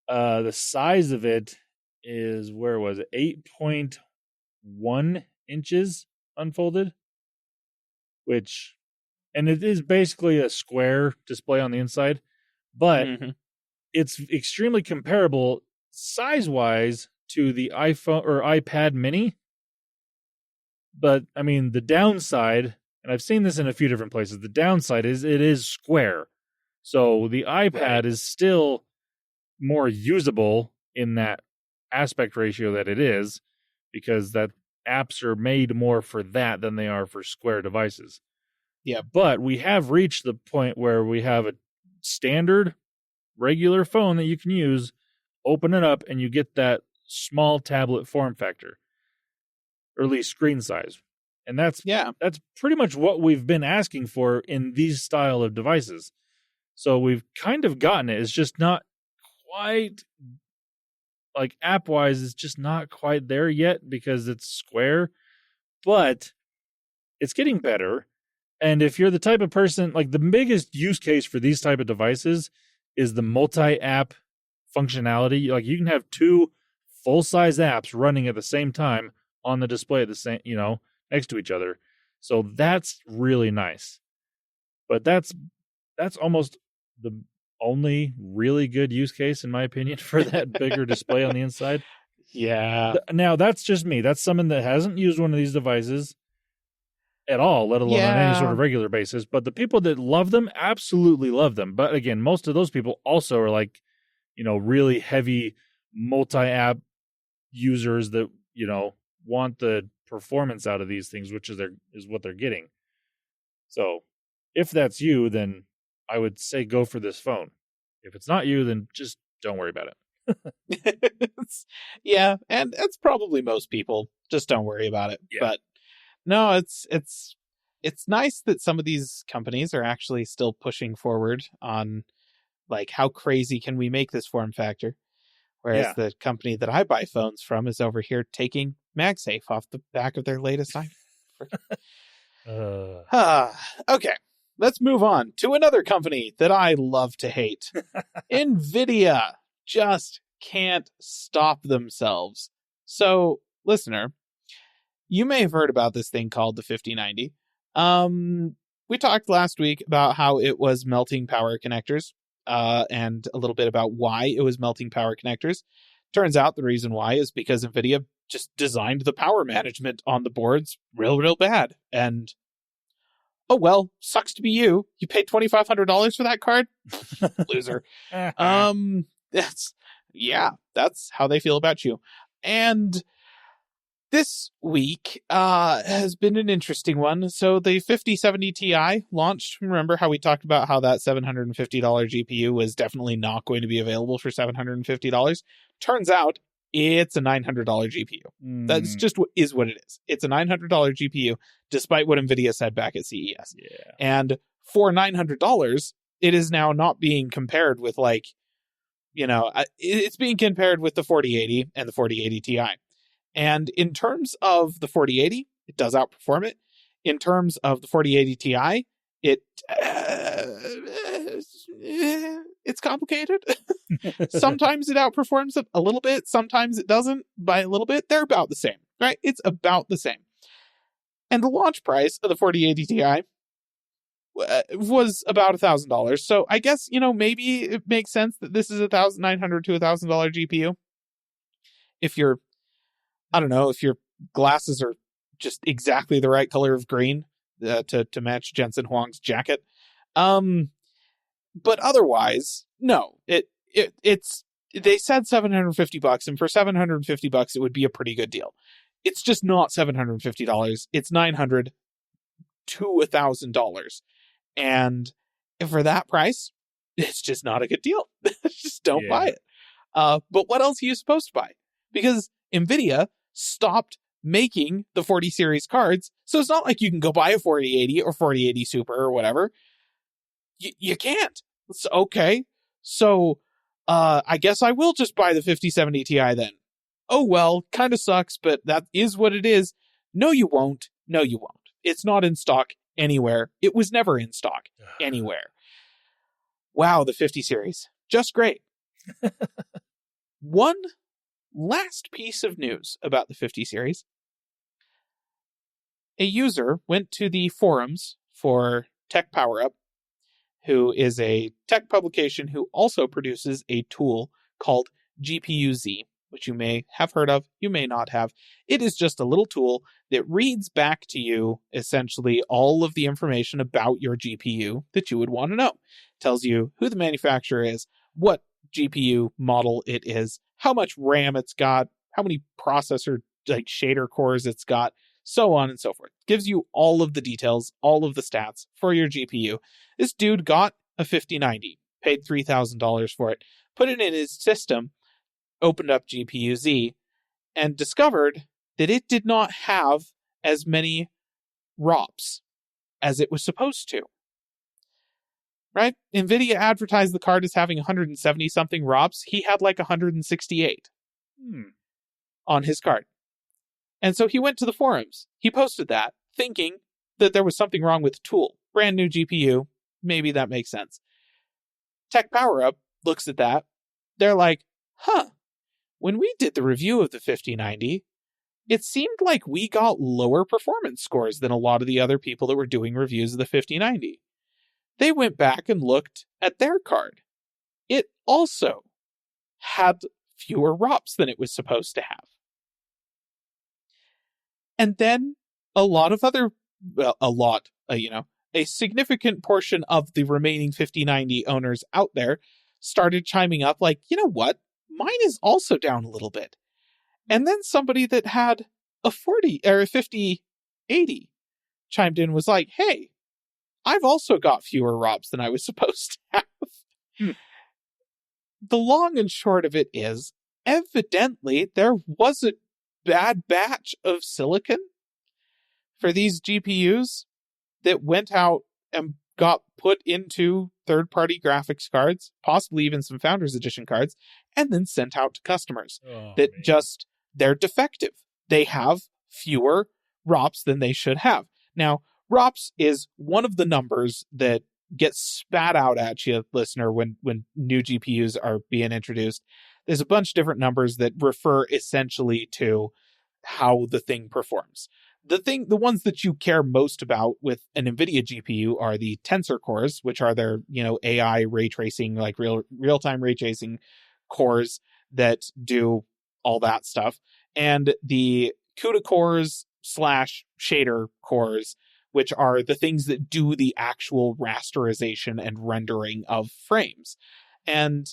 the size of it is, 8.1 inches unfolded, and it is basically a square display on the inside, but it's extremely comparable size-wise to the iPhone or iPad mini. But I mean, the downside, and I've seen this in a few different places, the downside is it is square. So the iPad is still more usable in that aspect ratio that it is, because that apps are made more for that than they are for square devices. Yeah. But we have reached the point where we have a standard regular phone that you can use, open it up, and you get that small tablet form factor, or at least screen size. And that's pretty much what we've been asking for in these style of devices. So we've kind of gotten it. It's just not quite, like app-wise, it's just not quite there yet because it's square, but it's getting better. And if you're the type of person, like the biggest use case for these type of devices is the multi-app functionality. Like you can have 2 full-size apps running at the same time on the display at the same, next to each other. So that's really nice. But that's almost the only really good use case, in my opinion, for that bigger display on the inside. Yeah. Now, that's just me. That's someone that hasn't used one of these devices at all, let alone on any sort of regular basis. But the people that love them absolutely love them. But again, most of those people also are like, really heavy multi-app users that, want the performance out of these things, which is what they're getting. So if that's you, then I would say go for this phone. If it's not you, then just don't worry about it. Yeah, and it's probably most people. Just don't worry about it. Yeah. But no, it's nice that some of these companies are actually still pushing forward on like how crazy can we make this form factor. Whereas the company that I buy phones from is over here taking MagSafe off the back of their latest iPhone. Okay, let's move on to another company that I love to hate. Nvidia just can't stop themselves. So, listener, you may have heard about this thing called the 5090. We talked last week about how it was melting power connectors. And a little bit about why it was melting power connectors. Turns out the reason why is because Nvidia just designed the power management on the boards real bad. And, oh well, sucks to be you. You paid $2,500 for that card? Loser. That's how they feel about you. And this week has been an interesting one. So the 5070 Ti launched. Remember how we talked about how that $750 GPU was definitely not going to be available for $750? Turns out it's a $900 GPU. That's just what it is. It's a $900 GPU, despite what Nvidia said back at CES. Yeah. And for $900, it is now not being compared with it's being compared with the 4080 and the 4080 Ti. And in terms of the 4080, it does outperform it. In terms of the 4080 Ti, it's complicated. Sometimes it outperforms it a little bit. Sometimes it doesn't by a little bit. They're about the same, right? It's about the same. And the launch price of the 4080 Ti was about $1,000. So I guess, maybe it makes sense that this is $1,900 to $1,000 GPU. If your glasses are just exactly the right color of green to match Jensen Huang's jacket. But otherwise, no. It's they said $750, and for $750 it would be a pretty good deal. It's just not $750. It's $900 to $1,000. And for that price, it's just not a good deal. Just don't buy it. But what else are you supposed to buy? Because Nvidia stopped making the 40 series cards, so it's not like you can go buy a 4080 or 4080 Super or whatever. You can't. It's okay. So I guess I will just buy the 5070 Ti then. Oh well, kind of sucks, but that is what it is. No, you won't. No, you won't. It's not in stock anywhere. It was never in stock anywhere. Wow, the 50 series. Just great. One last piece of news about the 50 series. A user went to the forums for Tech Power Up, who is a tech publication who also produces a tool called GPU-Z, which you may have heard of, you may not have. It is just a little tool that reads back to you, essentially, all of the information about your GPU that you would want to know. Tells you who the manufacturer is, what GPU model it is, how much RAM it's got, how many processor like shader cores it's got, so on and so forth. Gives you all of the details, all of the stats for your GPU. This dude got a 5090, paid $3,000 for it, put it in his system, opened up GPU-Z, and discovered that it did not have as many ROPs as it was supposed to. Right? Nvidia advertised the card as having 170-something ROPs. He had like 168 on his card. And so he went to the forums. He posted that, thinking that there was something wrong with the tool. Brand new GPU. Maybe that makes sense. Tech Power Up looks at that. They're like, when we did the review of the 5090, it seemed like we got lower performance scores than a lot of the other people that were doing reviews of the 5090. They went back and looked at their card. It also had fewer ROPs than it was supposed to have. And then a significant portion of the remaining 5090 owners out there started chiming up like, you know what? Mine is also down a little bit. And then somebody that had a 5080 chimed in, was like, hey, I've also got fewer ROPs than I was supposed to have. The long and short of it is, evidently, there was a bad batch of silicon for these GPUs that went out and got put into third-party graphics cards, possibly even some Founders Edition cards, and then sent out to customers. They're defective. They have fewer ROPs than they should have. Now, ROPs is one of the numbers that gets spat out at you, listener, when new GPUs are being introduced. There's a bunch of different numbers that refer essentially to how the thing performs. The ones that you care most about with an Nvidia GPU are the tensor cores, which are their, AI ray tracing, like real-time ray tracing cores that do all that stuff, and the CUDA cores / shader cores, which are the things that do the actual rasterization and rendering of frames. And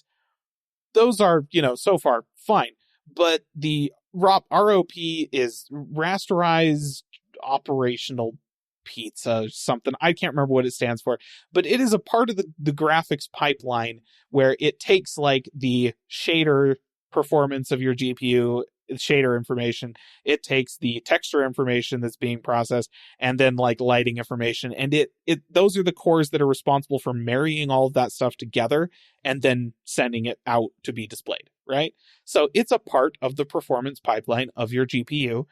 those are, so far fine. But the ROP is rasterized operational pizza, something. I can't remember what it stands for, but it is a part of the graphics pipeline where it takes like the shader performance of your GPU, shader information, it takes the texture information that's being processed, and then like lighting information, and it those are the cores that are responsible for marrying all of that stuff together and then sending it out to be displayed, right? So it's a part of the performance pipeline of your GPU.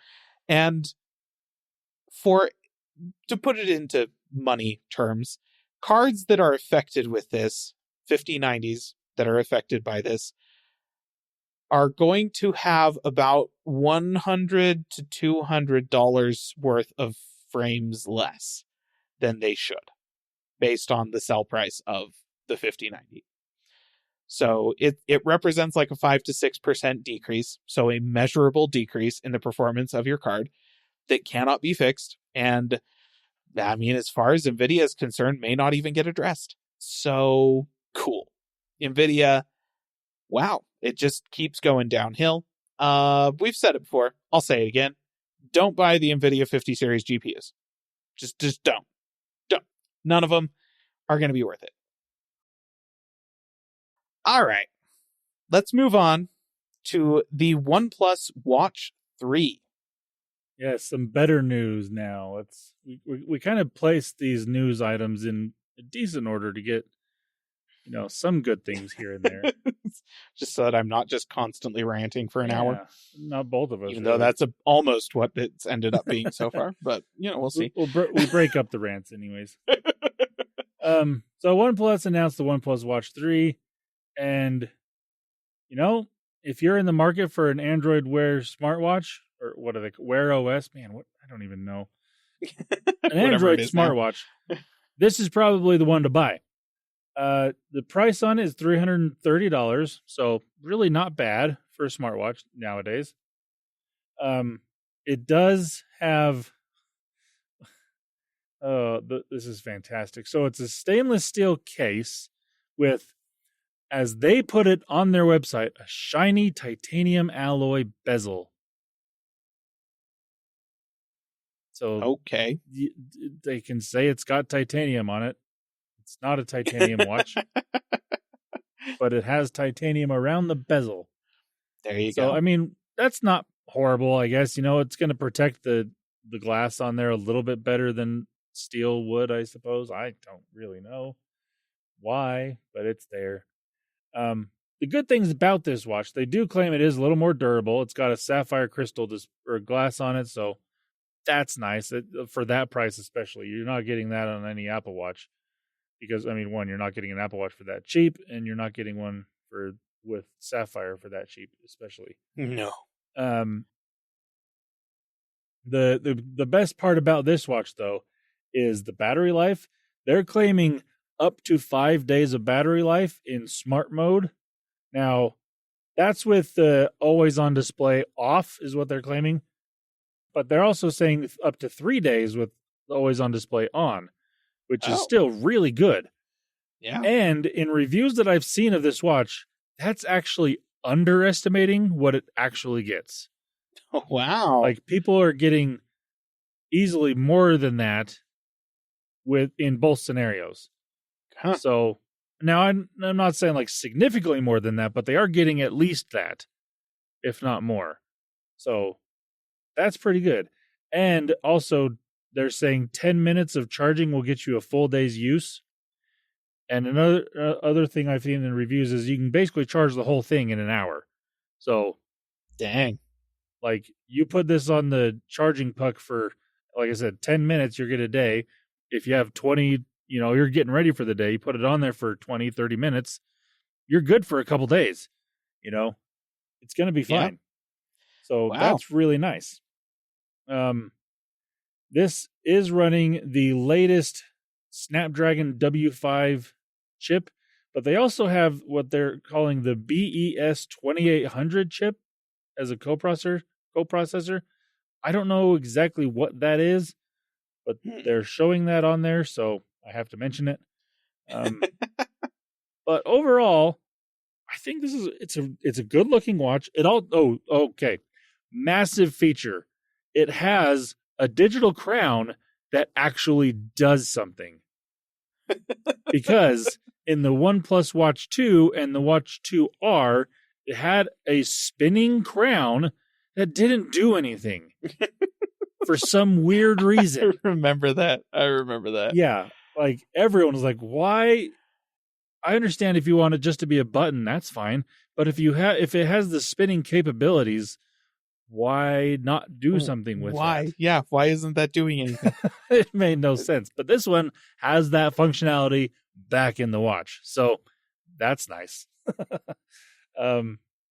And to put it into money terms, cards that are affected with this, 5090s that are affected by this, are going to have about $100 to $200 worth of frames less than they should, based on the sell price of the 5090. So it represents like a 5 to 6% decrease, so a measurable decrease in the performance of your card that cannot be fixed, and I mean, as far as Nvidia is concerned, may not even get addressed. So cool. Nvidia, wow, it just keeps going downhill. We've said it before. I'll say it again. Don't buy the Nvidia 50 series GPUs. Just don't. None of them are going to be worth it. All right. Let's move on to the OnePlus Watch 3. Yeah, some better news now. We kind of placed these news items in a decent order to get, some good things here and there. Just so that I'm not just constantly ranting for an hour. Not both of us. Even though that's almost what it's ended up being so far. But, we'll see. We break up the rants anyways. So OnePlus announced the OnePlus Watch 3. And, if you're in the market for an Android Wear smartwatch, or what are they, Wear OS? Man, I don't even know. An Android smartwatch. This is probably the one to buy. The price on it is $330, so really not bad for a smartwatch nowadays. It does have... this is fantastic. So it's a stainless steel case with, as they put it on their website, a shiny titanium alloy bezel. So Okay. they can say it's got titanium on it. It's not a titanium watch, but it has titanium around the bezel. There you So, go. I mean, that's not horrible, I guess. It's going to protect the glass on there a little bit better than steel would, I suppose. I don't really know why, but it's there. The good things about this watch, they do claim it is a little more durable. It's got a sapphire crystal or glass on it, so that's nice for that price, especially. You're not getting that on any Apple Watch because, I mean, one, you're not getting an Apple Watch for that cheap, and you're not getting one with sapphire for that cheap, especially. No. The best part about this watch, though, is the battery life. They're claiming up to 5 days of battery life in smart mode. Now, that's with the always on display off, is what they're claiming. But they're also saying up to 3 days with the always on display on, which is still really good. Yeah. And in reviews that I've seen of this watch, that's actually underestimating what it actually gets. Oh, wow. Like, people are getting easily more than that in both scenarios. Huh. So now I'm not saying like significantly more than that, but they are getting at least that, if not more. So that's pretty good. And also they're saying 10 minutes of charging will get you a full day's use. And another other thing I've seen in reviews is you can basically charge the whole thing in an hour. So dang. Like, you put this on the charging puck for, like I said, 10 minutes, you're good a day. If you have 20, you're getting ready for the day, you put it on there for 20, 30 minutes, you're good for a couple days. It's going to be fine. Yeah. So that's really nice. This is running the latest Snapdragon W5 chip, but they also have what they're calling the BES 2800 chip as a coprocessor. I don't know exactly what that is, but they're showing that on there, so I have to mention it. But overall, I think it's a good looking watch. Okay. Massive feature. It has a digital crown that actually does something. Because in the OnePlus Watch 2 and the Watch 2R, it had a spinning crown that didn't do anything for some weird reason. I remember that. Yeah. Like, everyone was like, why? I understand if you want it just to be a button, that's fine. But if it has the spinning capabilities, why not do something with Why? that? Yeah. Why isn't that doing anything? It made no sense. But this one has that functionality back in the watch. So that's nice.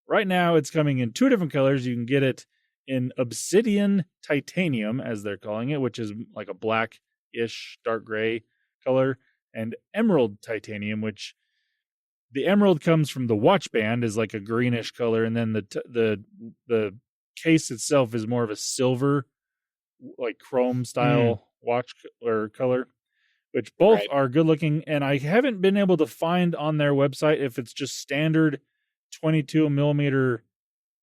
Right now, it's coming in 2 different colors. You can get it in Obsidian Titanium, as they're calling it, which is like a black-ish dark gray color, and Emerald Titanium, which the emerald comes from the watch band, is like a greenish color, and then the case itself is more of a silver, like chrome style watch or color, which both are good looking. And I haven't been able to find on their website if it's just standard 22 millimeter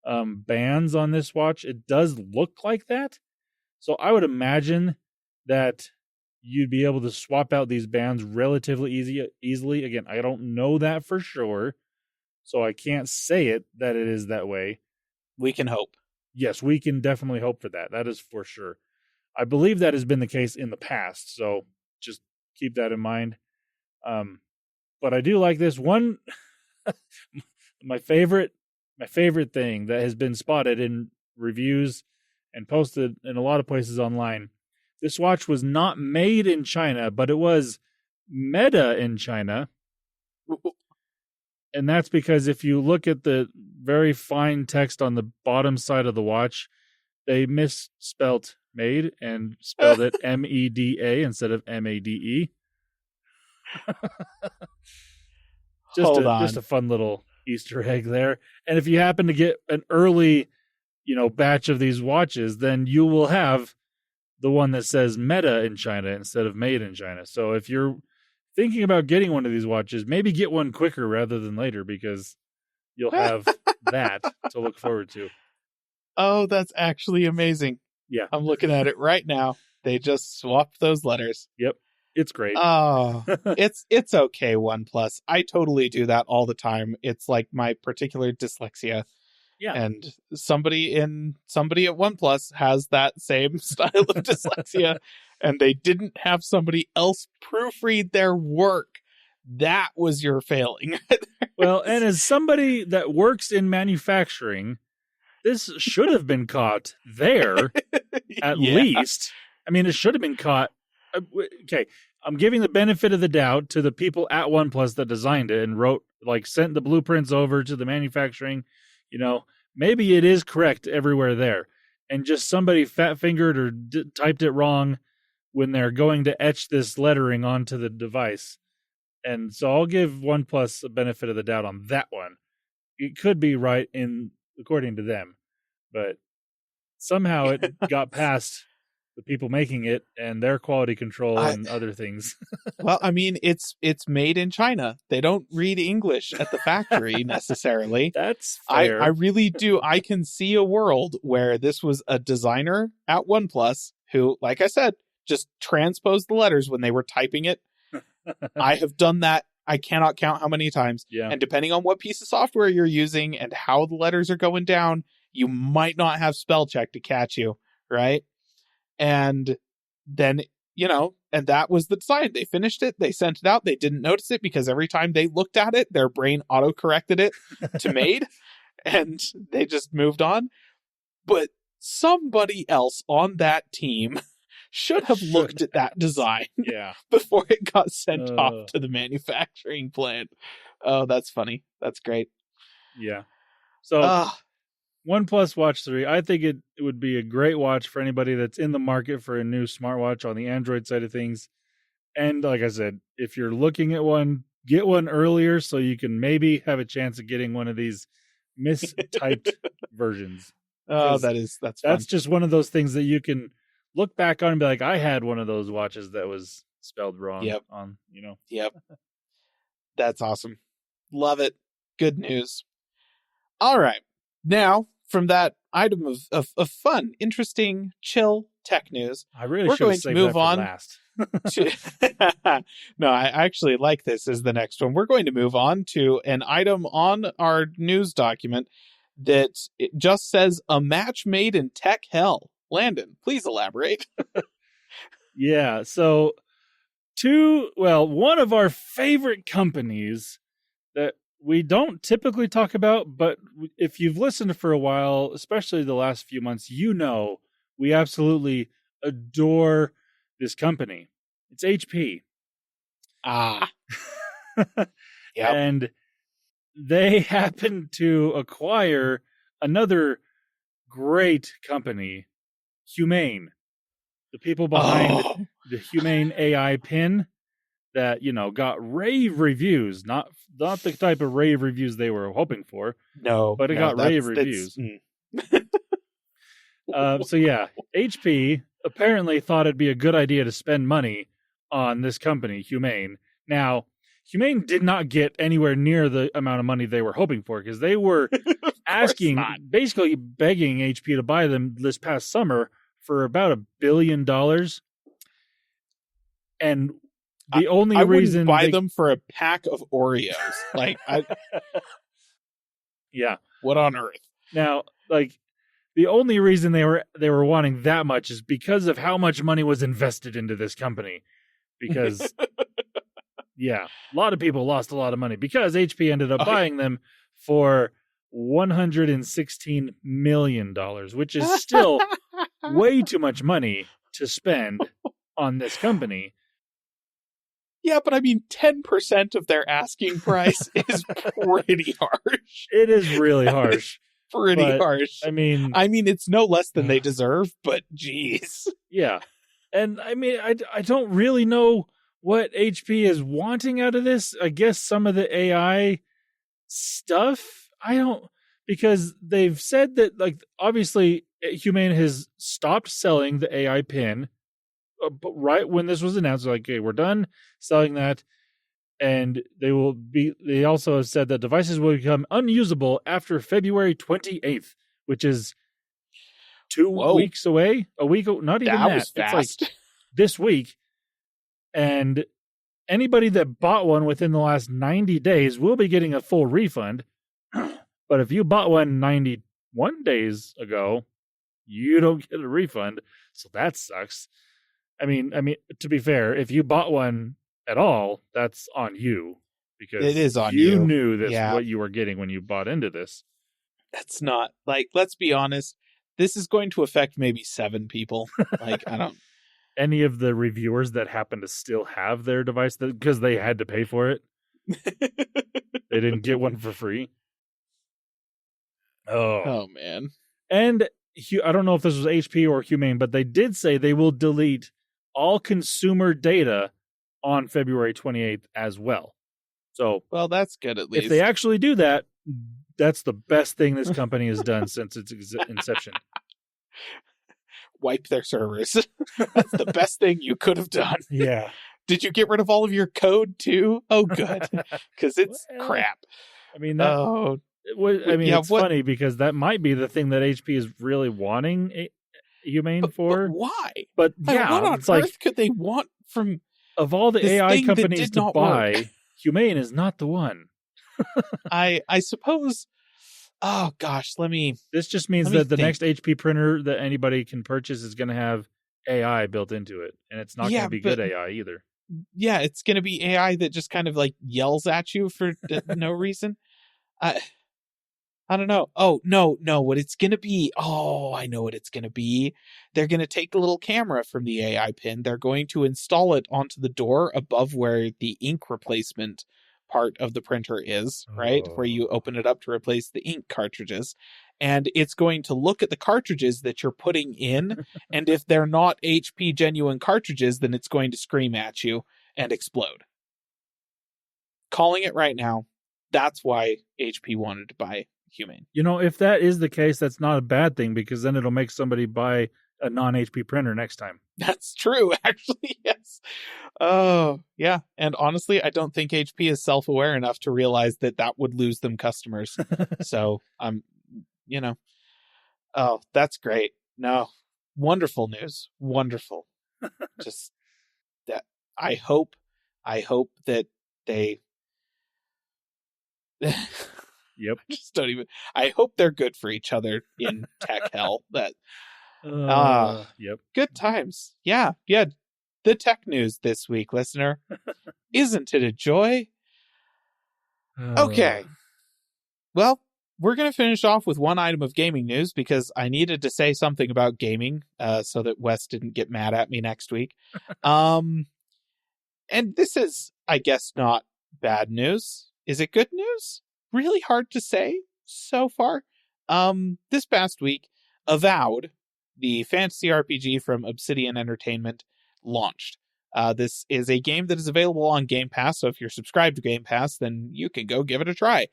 bands on this watch. It does look like that. So I would imagine that you'd be able to swap out these bands relatively easily. Again, I don't know that for sure, so I can't say it that it is that way. We can hope. Yes, we can definitely hope for that. That is for sure. I believe that has been the case in the past, so just keep that in mind. But I do like this one. My favorite thing that has been spotted in reviews and posted in a lot of places online. This watch was not made in China, but it was meta in China. And that's because if you look at the very fine text on the bottom side of the watch, they misspelt made and spelled it MEDA instead of MADE. Just a fun little Easter egg there. And if you happen to get an early, batch of these watches, then you will have the one that says meta in China instead of made in China. So if you're thinking about getting one of these watches, maybe get one quicker rather than later, because you'll have that to look forward to. Oh, that's actually amazing. Yeah. I'm looking at it right now. They just swapped those letters. Yep. It's great. Oh, it's okay, OnePlus. I totally do that all the time. It's like my particular dyslexia. Yeah. And somebody at OnePlus has that same style of dyslexia, and they didn't have somebody else proofread their work. That was your failing. Well, and as somebody that works in manufacturing, this should have been caught there, at least. I mean, it should have been caught. Okay, I'm giving the benefit of the doubt to the people at OnePlus that designed it and sent the blueprints over to the manufacturing. Maybe it is correct everywhere there, and just somebody fat-fingered or typed it wrong when they're going to etch this lettering onto the device. And so I'll give OnePlus a benefit of the doubt on that one. It could be right according to them, but somehow it got past the people making it and their quality control and other things. Well, I mean, it's made in China. They don't read English at the factory necessarily. That's fair. I really do. I can see a world where this was a designer at OnePlus who, like I said, just transposed the letters when they were typing it. I have done that. I cannot count how many times. Yeah. And depending on what piece of software you're using and how the letters are going down, you might not have spell check to catch you, right? And then, and that was the design. They finished it. They sent it out. They didn't notice it because every time they looked at it, their brain auto-corrected it to made, and they just moved on. But somebody else on that team should have looked at that design before it got sent off to the manufacturing plant. Oh, that's funny. That's great. Yeah. So OnePlus Watch 3, I think it would be a great watch for anybody that's in the market for a new smartwatch on the Android side of things. And like I said, if you're looking at one, get one earlier so you can maybe have a chance of getting one of these mistyped versions. Oh, that's fun. That's just one of those things that you can look back on and be like, I had one of those watches that was spelled wrong. Yep. Yep. That's awesome. Love it. Good news. All right. Now, from that item of fun, interesting, chill tech news, I really we're should going have to saved move that on. for last. No, I actually like this as the next one. We're going to move on to an item on our news document that it just says a match made in tech hell. Landon, please elaborate. Yeah, so one of our favorite companies that we don't typically talk about, but if you've listened for a while, especially the last few months, we absolutely adore this company. It's HP. Yep. And they happen to acquire another great company, Humane. The people behind the Humane AI pin that, got rave reviews, not the type of rave reviews they were hoping for. No, but it got rave reviews. So yeah, HP apparently thought it'd be a good idea to spend money on this company, Humane. Now, Humane did not get anywhere near the amount of money they were hoping for because they were basically begging HP to buy them this past summer for about $1 billion. And the only reason wouldn't buy them for a pack of Oreos. Yeah. What on earth? Now, the only reason they were wanting that much is because of how much money was invested into this company. Because yeah, a lot of people lost a lot of money because HP ended up buying them for $116 million, which is still way too much money to spend on this company. Yeah, but I mean, 10% of their asking price is pretty harsh. It is really harsh. Harsh. I mean, it's no less than they deserve, but geez. Yeah. And I mean, I don't really know what HP is wanting out of this. I guess some of the AI stuff. Because they've said that, obviously, Humane has stopped selling the AI pin. But right when this was announced, okay, we're done selling that. And they also have said that devices will become unusable after February 28th, which is 2 Whoa. weeks away. A week, not even that. Was fast. It's like this week. And anybody that bought one within the last 90 days will be getting a full refund. But if you bought one 91 days ago, you don't get a refund. So that sucks. I mean, to be fair, if you bought one at all, that's on you. Because it is on you. You knew that's what you were getting when you bought into this. That's not, like, let's be honest. This is going to affect maybe 7 people. Like, I don't... Any of the reviewers that happen to still have their device because they had to pay for it. They didn't get one for free. Oh, man. And I don't know if this was HP or Humane, but they did say they will delete all consumer data on February 28th as well. So, well, that's good at least. If they actually do that, that's the best thing this company has done since its inception. Wipe their servers. That's the best thing you could have done. Yeah. Did you get rid of all of your code too? Oh, good. Because it's crap. I mean, it's funny because that might be the thing that HP is really wanting Humane for. But why? But yeah, what on earth could they want from of all the AI companies to buy? Work. Humane is not the one. I suppose. Oh gosh, This just means that the next HP printer that anybody can purchase is going to have AI built into it, and it's not going to be good AI either. Yeah, it's going to be AI that just kind of like yells at you for no reason. I don't know. Oh no! What it's going to be? Oh, I know what it's going to be. They're going to take the little camera from the AI pin. They're going to install it onto the door above where the ink replacement part of the printer is, right? Where you open it up to replace the ink cartridges. And it's going to look at the cartridges that you're putting in. And if they're not HP genuine cartridges, then it's going to scream at you and explode. Calling it right now. That's why HP wanted to buy Humane. You know, if that is the case, that's not a bad thing because then it'll make somebody buy a non-HP printer next time. That's true, actually, yes. Oh, yeah. And honestly, I don't think HP is self-aware enough to realize that would lose them customers. So, oh, that's great. No, wonderful news. Wonderful. Just that I hope that they... Yep. Just don't even... I hope they're good for each other in tech hell. Yep. Good times. Yeah. The tech news this week, listener. Isn't it a joy? Okay. Well, we're going to finish off with one item of gaming news because I needed to say something about gaming so that Wes didn't get mad at me next week. And this is, I guess, not bad news. Is it good news? Really hard to say so far. This past week, Avowed, the fantasy RPG from Obsidian Entertainment, launched. This is a game that is available on Game Pass, so if you're subscribed to Game Pass, then you can go give it a try.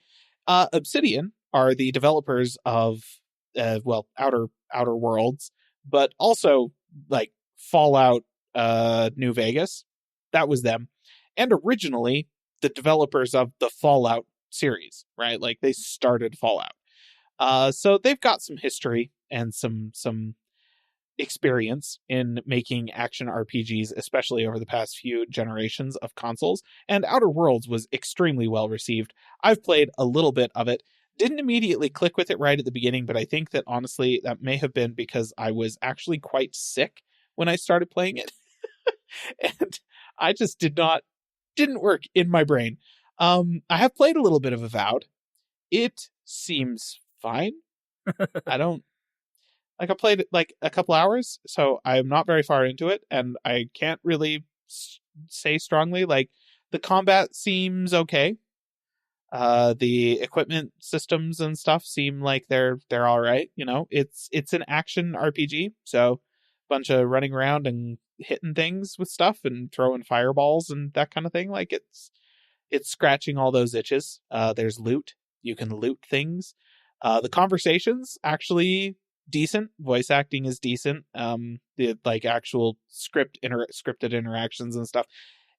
Obsidian are the developers of, Outer Worlds, but also, like, Fallout New Vegas. That was them. And originally, the developers of the Fallout series, right? Like, they started Fallout. So they've got some history and some experience in making action RPGs, especially over the past few generations of consoles, and Outer Worlds was extremely well received. I've played a little bit of it, didn't immediately click with it right at the beginning, but I think that honestly that may have been because I was actually quite sick when I started playing it. And I just didn't work in my brain. I have played a little bit of Avowed. It seems fine. I played it like a couple hours, so I'm not very far into it, and I can't really say strongly. Like, the combat seems okay. The equipment systems and stuff seem like they're all right. You know, it's an action RPG, so a bunch of running around and hitting things with stuff and throwing fireballs and that kind of thing. Like, it's scratching all those itches. There's loot. You can loot things. The conversations actually decent. Voice acting is decent. The like actual scripted interactions and stuff,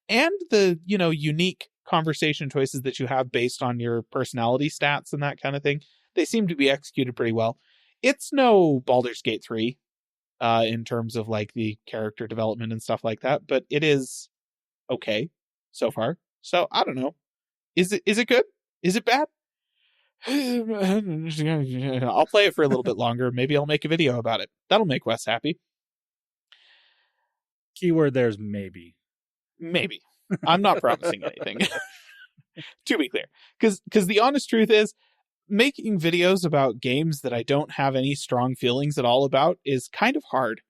and the unique conversation choices that you have based on your personality stats and that kind of thing. They seem to be executed pretty well. It's no Baldur's Gate 3 in terms of like the character development and stuff like that, but it is okay so far. So I don't know. Is it good? Is it bad? I'll play it for a little bit longer. Maybe I'll make a video about it. That'll make Wes happy. Keyword there's maybe. Maybe. I'm not promising anything. To be clear. Because the honest truth is, making videos about games that I don't have any strong feelings at all about is kind of hard.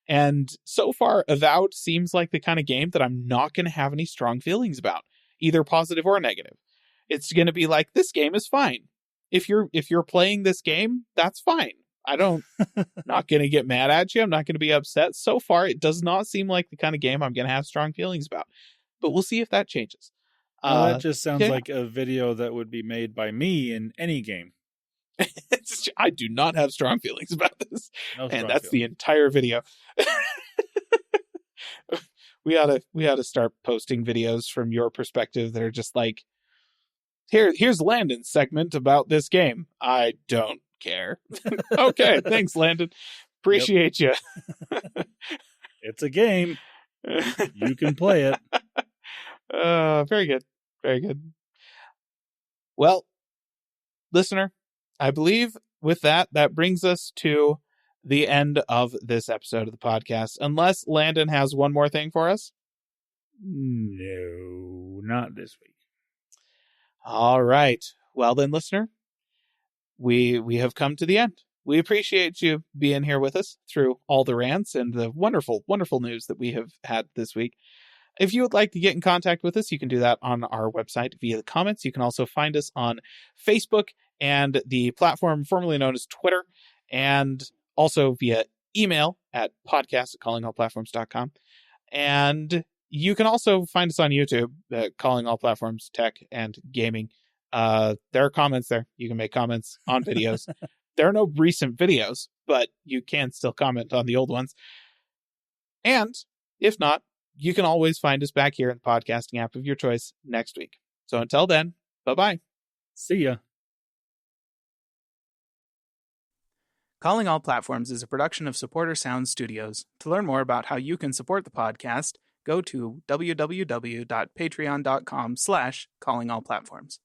And so far, Avowed seems like the kind of game that I'm not going to have any strong feelings about, either positive or negative. It's going to be like, this game is fine. If you're playing this game, that's fine. Not going to get mad at you. I'm not going to be upset. So far, it does not seem like the kind of game I'm going to have strong feelings about. But we'll see if that changes. That just sounds like a video that would be made by me in any game. I do not have strong feelings about this. No and that's the entire video. We ought to start posting videos from your perspective that are just like, here's Landon's segment about this game. I don't care. Okay, thanks, Landon. Appreciate you. It's a game. You can play it. Very good. Very good. Well, listener, I believe with that brings us to the end of this episode of the podcast. Unless Landon has one more thing for us? No, not this week. All right. Well then, listener, we have come to the end. We appreciate you being here with us through all the rants and the wonderful, wonderful news that we have had this week. If you would like to get in contact with us, you can do that on our website via the comments. You can also find us on Facebook and the platform formerly known as Twitter, and also via email at podcast@callingallplatforms.com. And you can also find us on YouTube at Calling All Platforms Tech and Gaming. There are comments there. You can make comments on videos. There are no recent videos, but you can still comment on the old ones. And if not, you can always find us back here in the podcasting app of your choice next week. So until then, bye-bye. See ya. Calling All Platforms is a production of Supporter Sound Studios. To learn more about how you can support the podcast, go to www.patreon.com/callingallplatforms.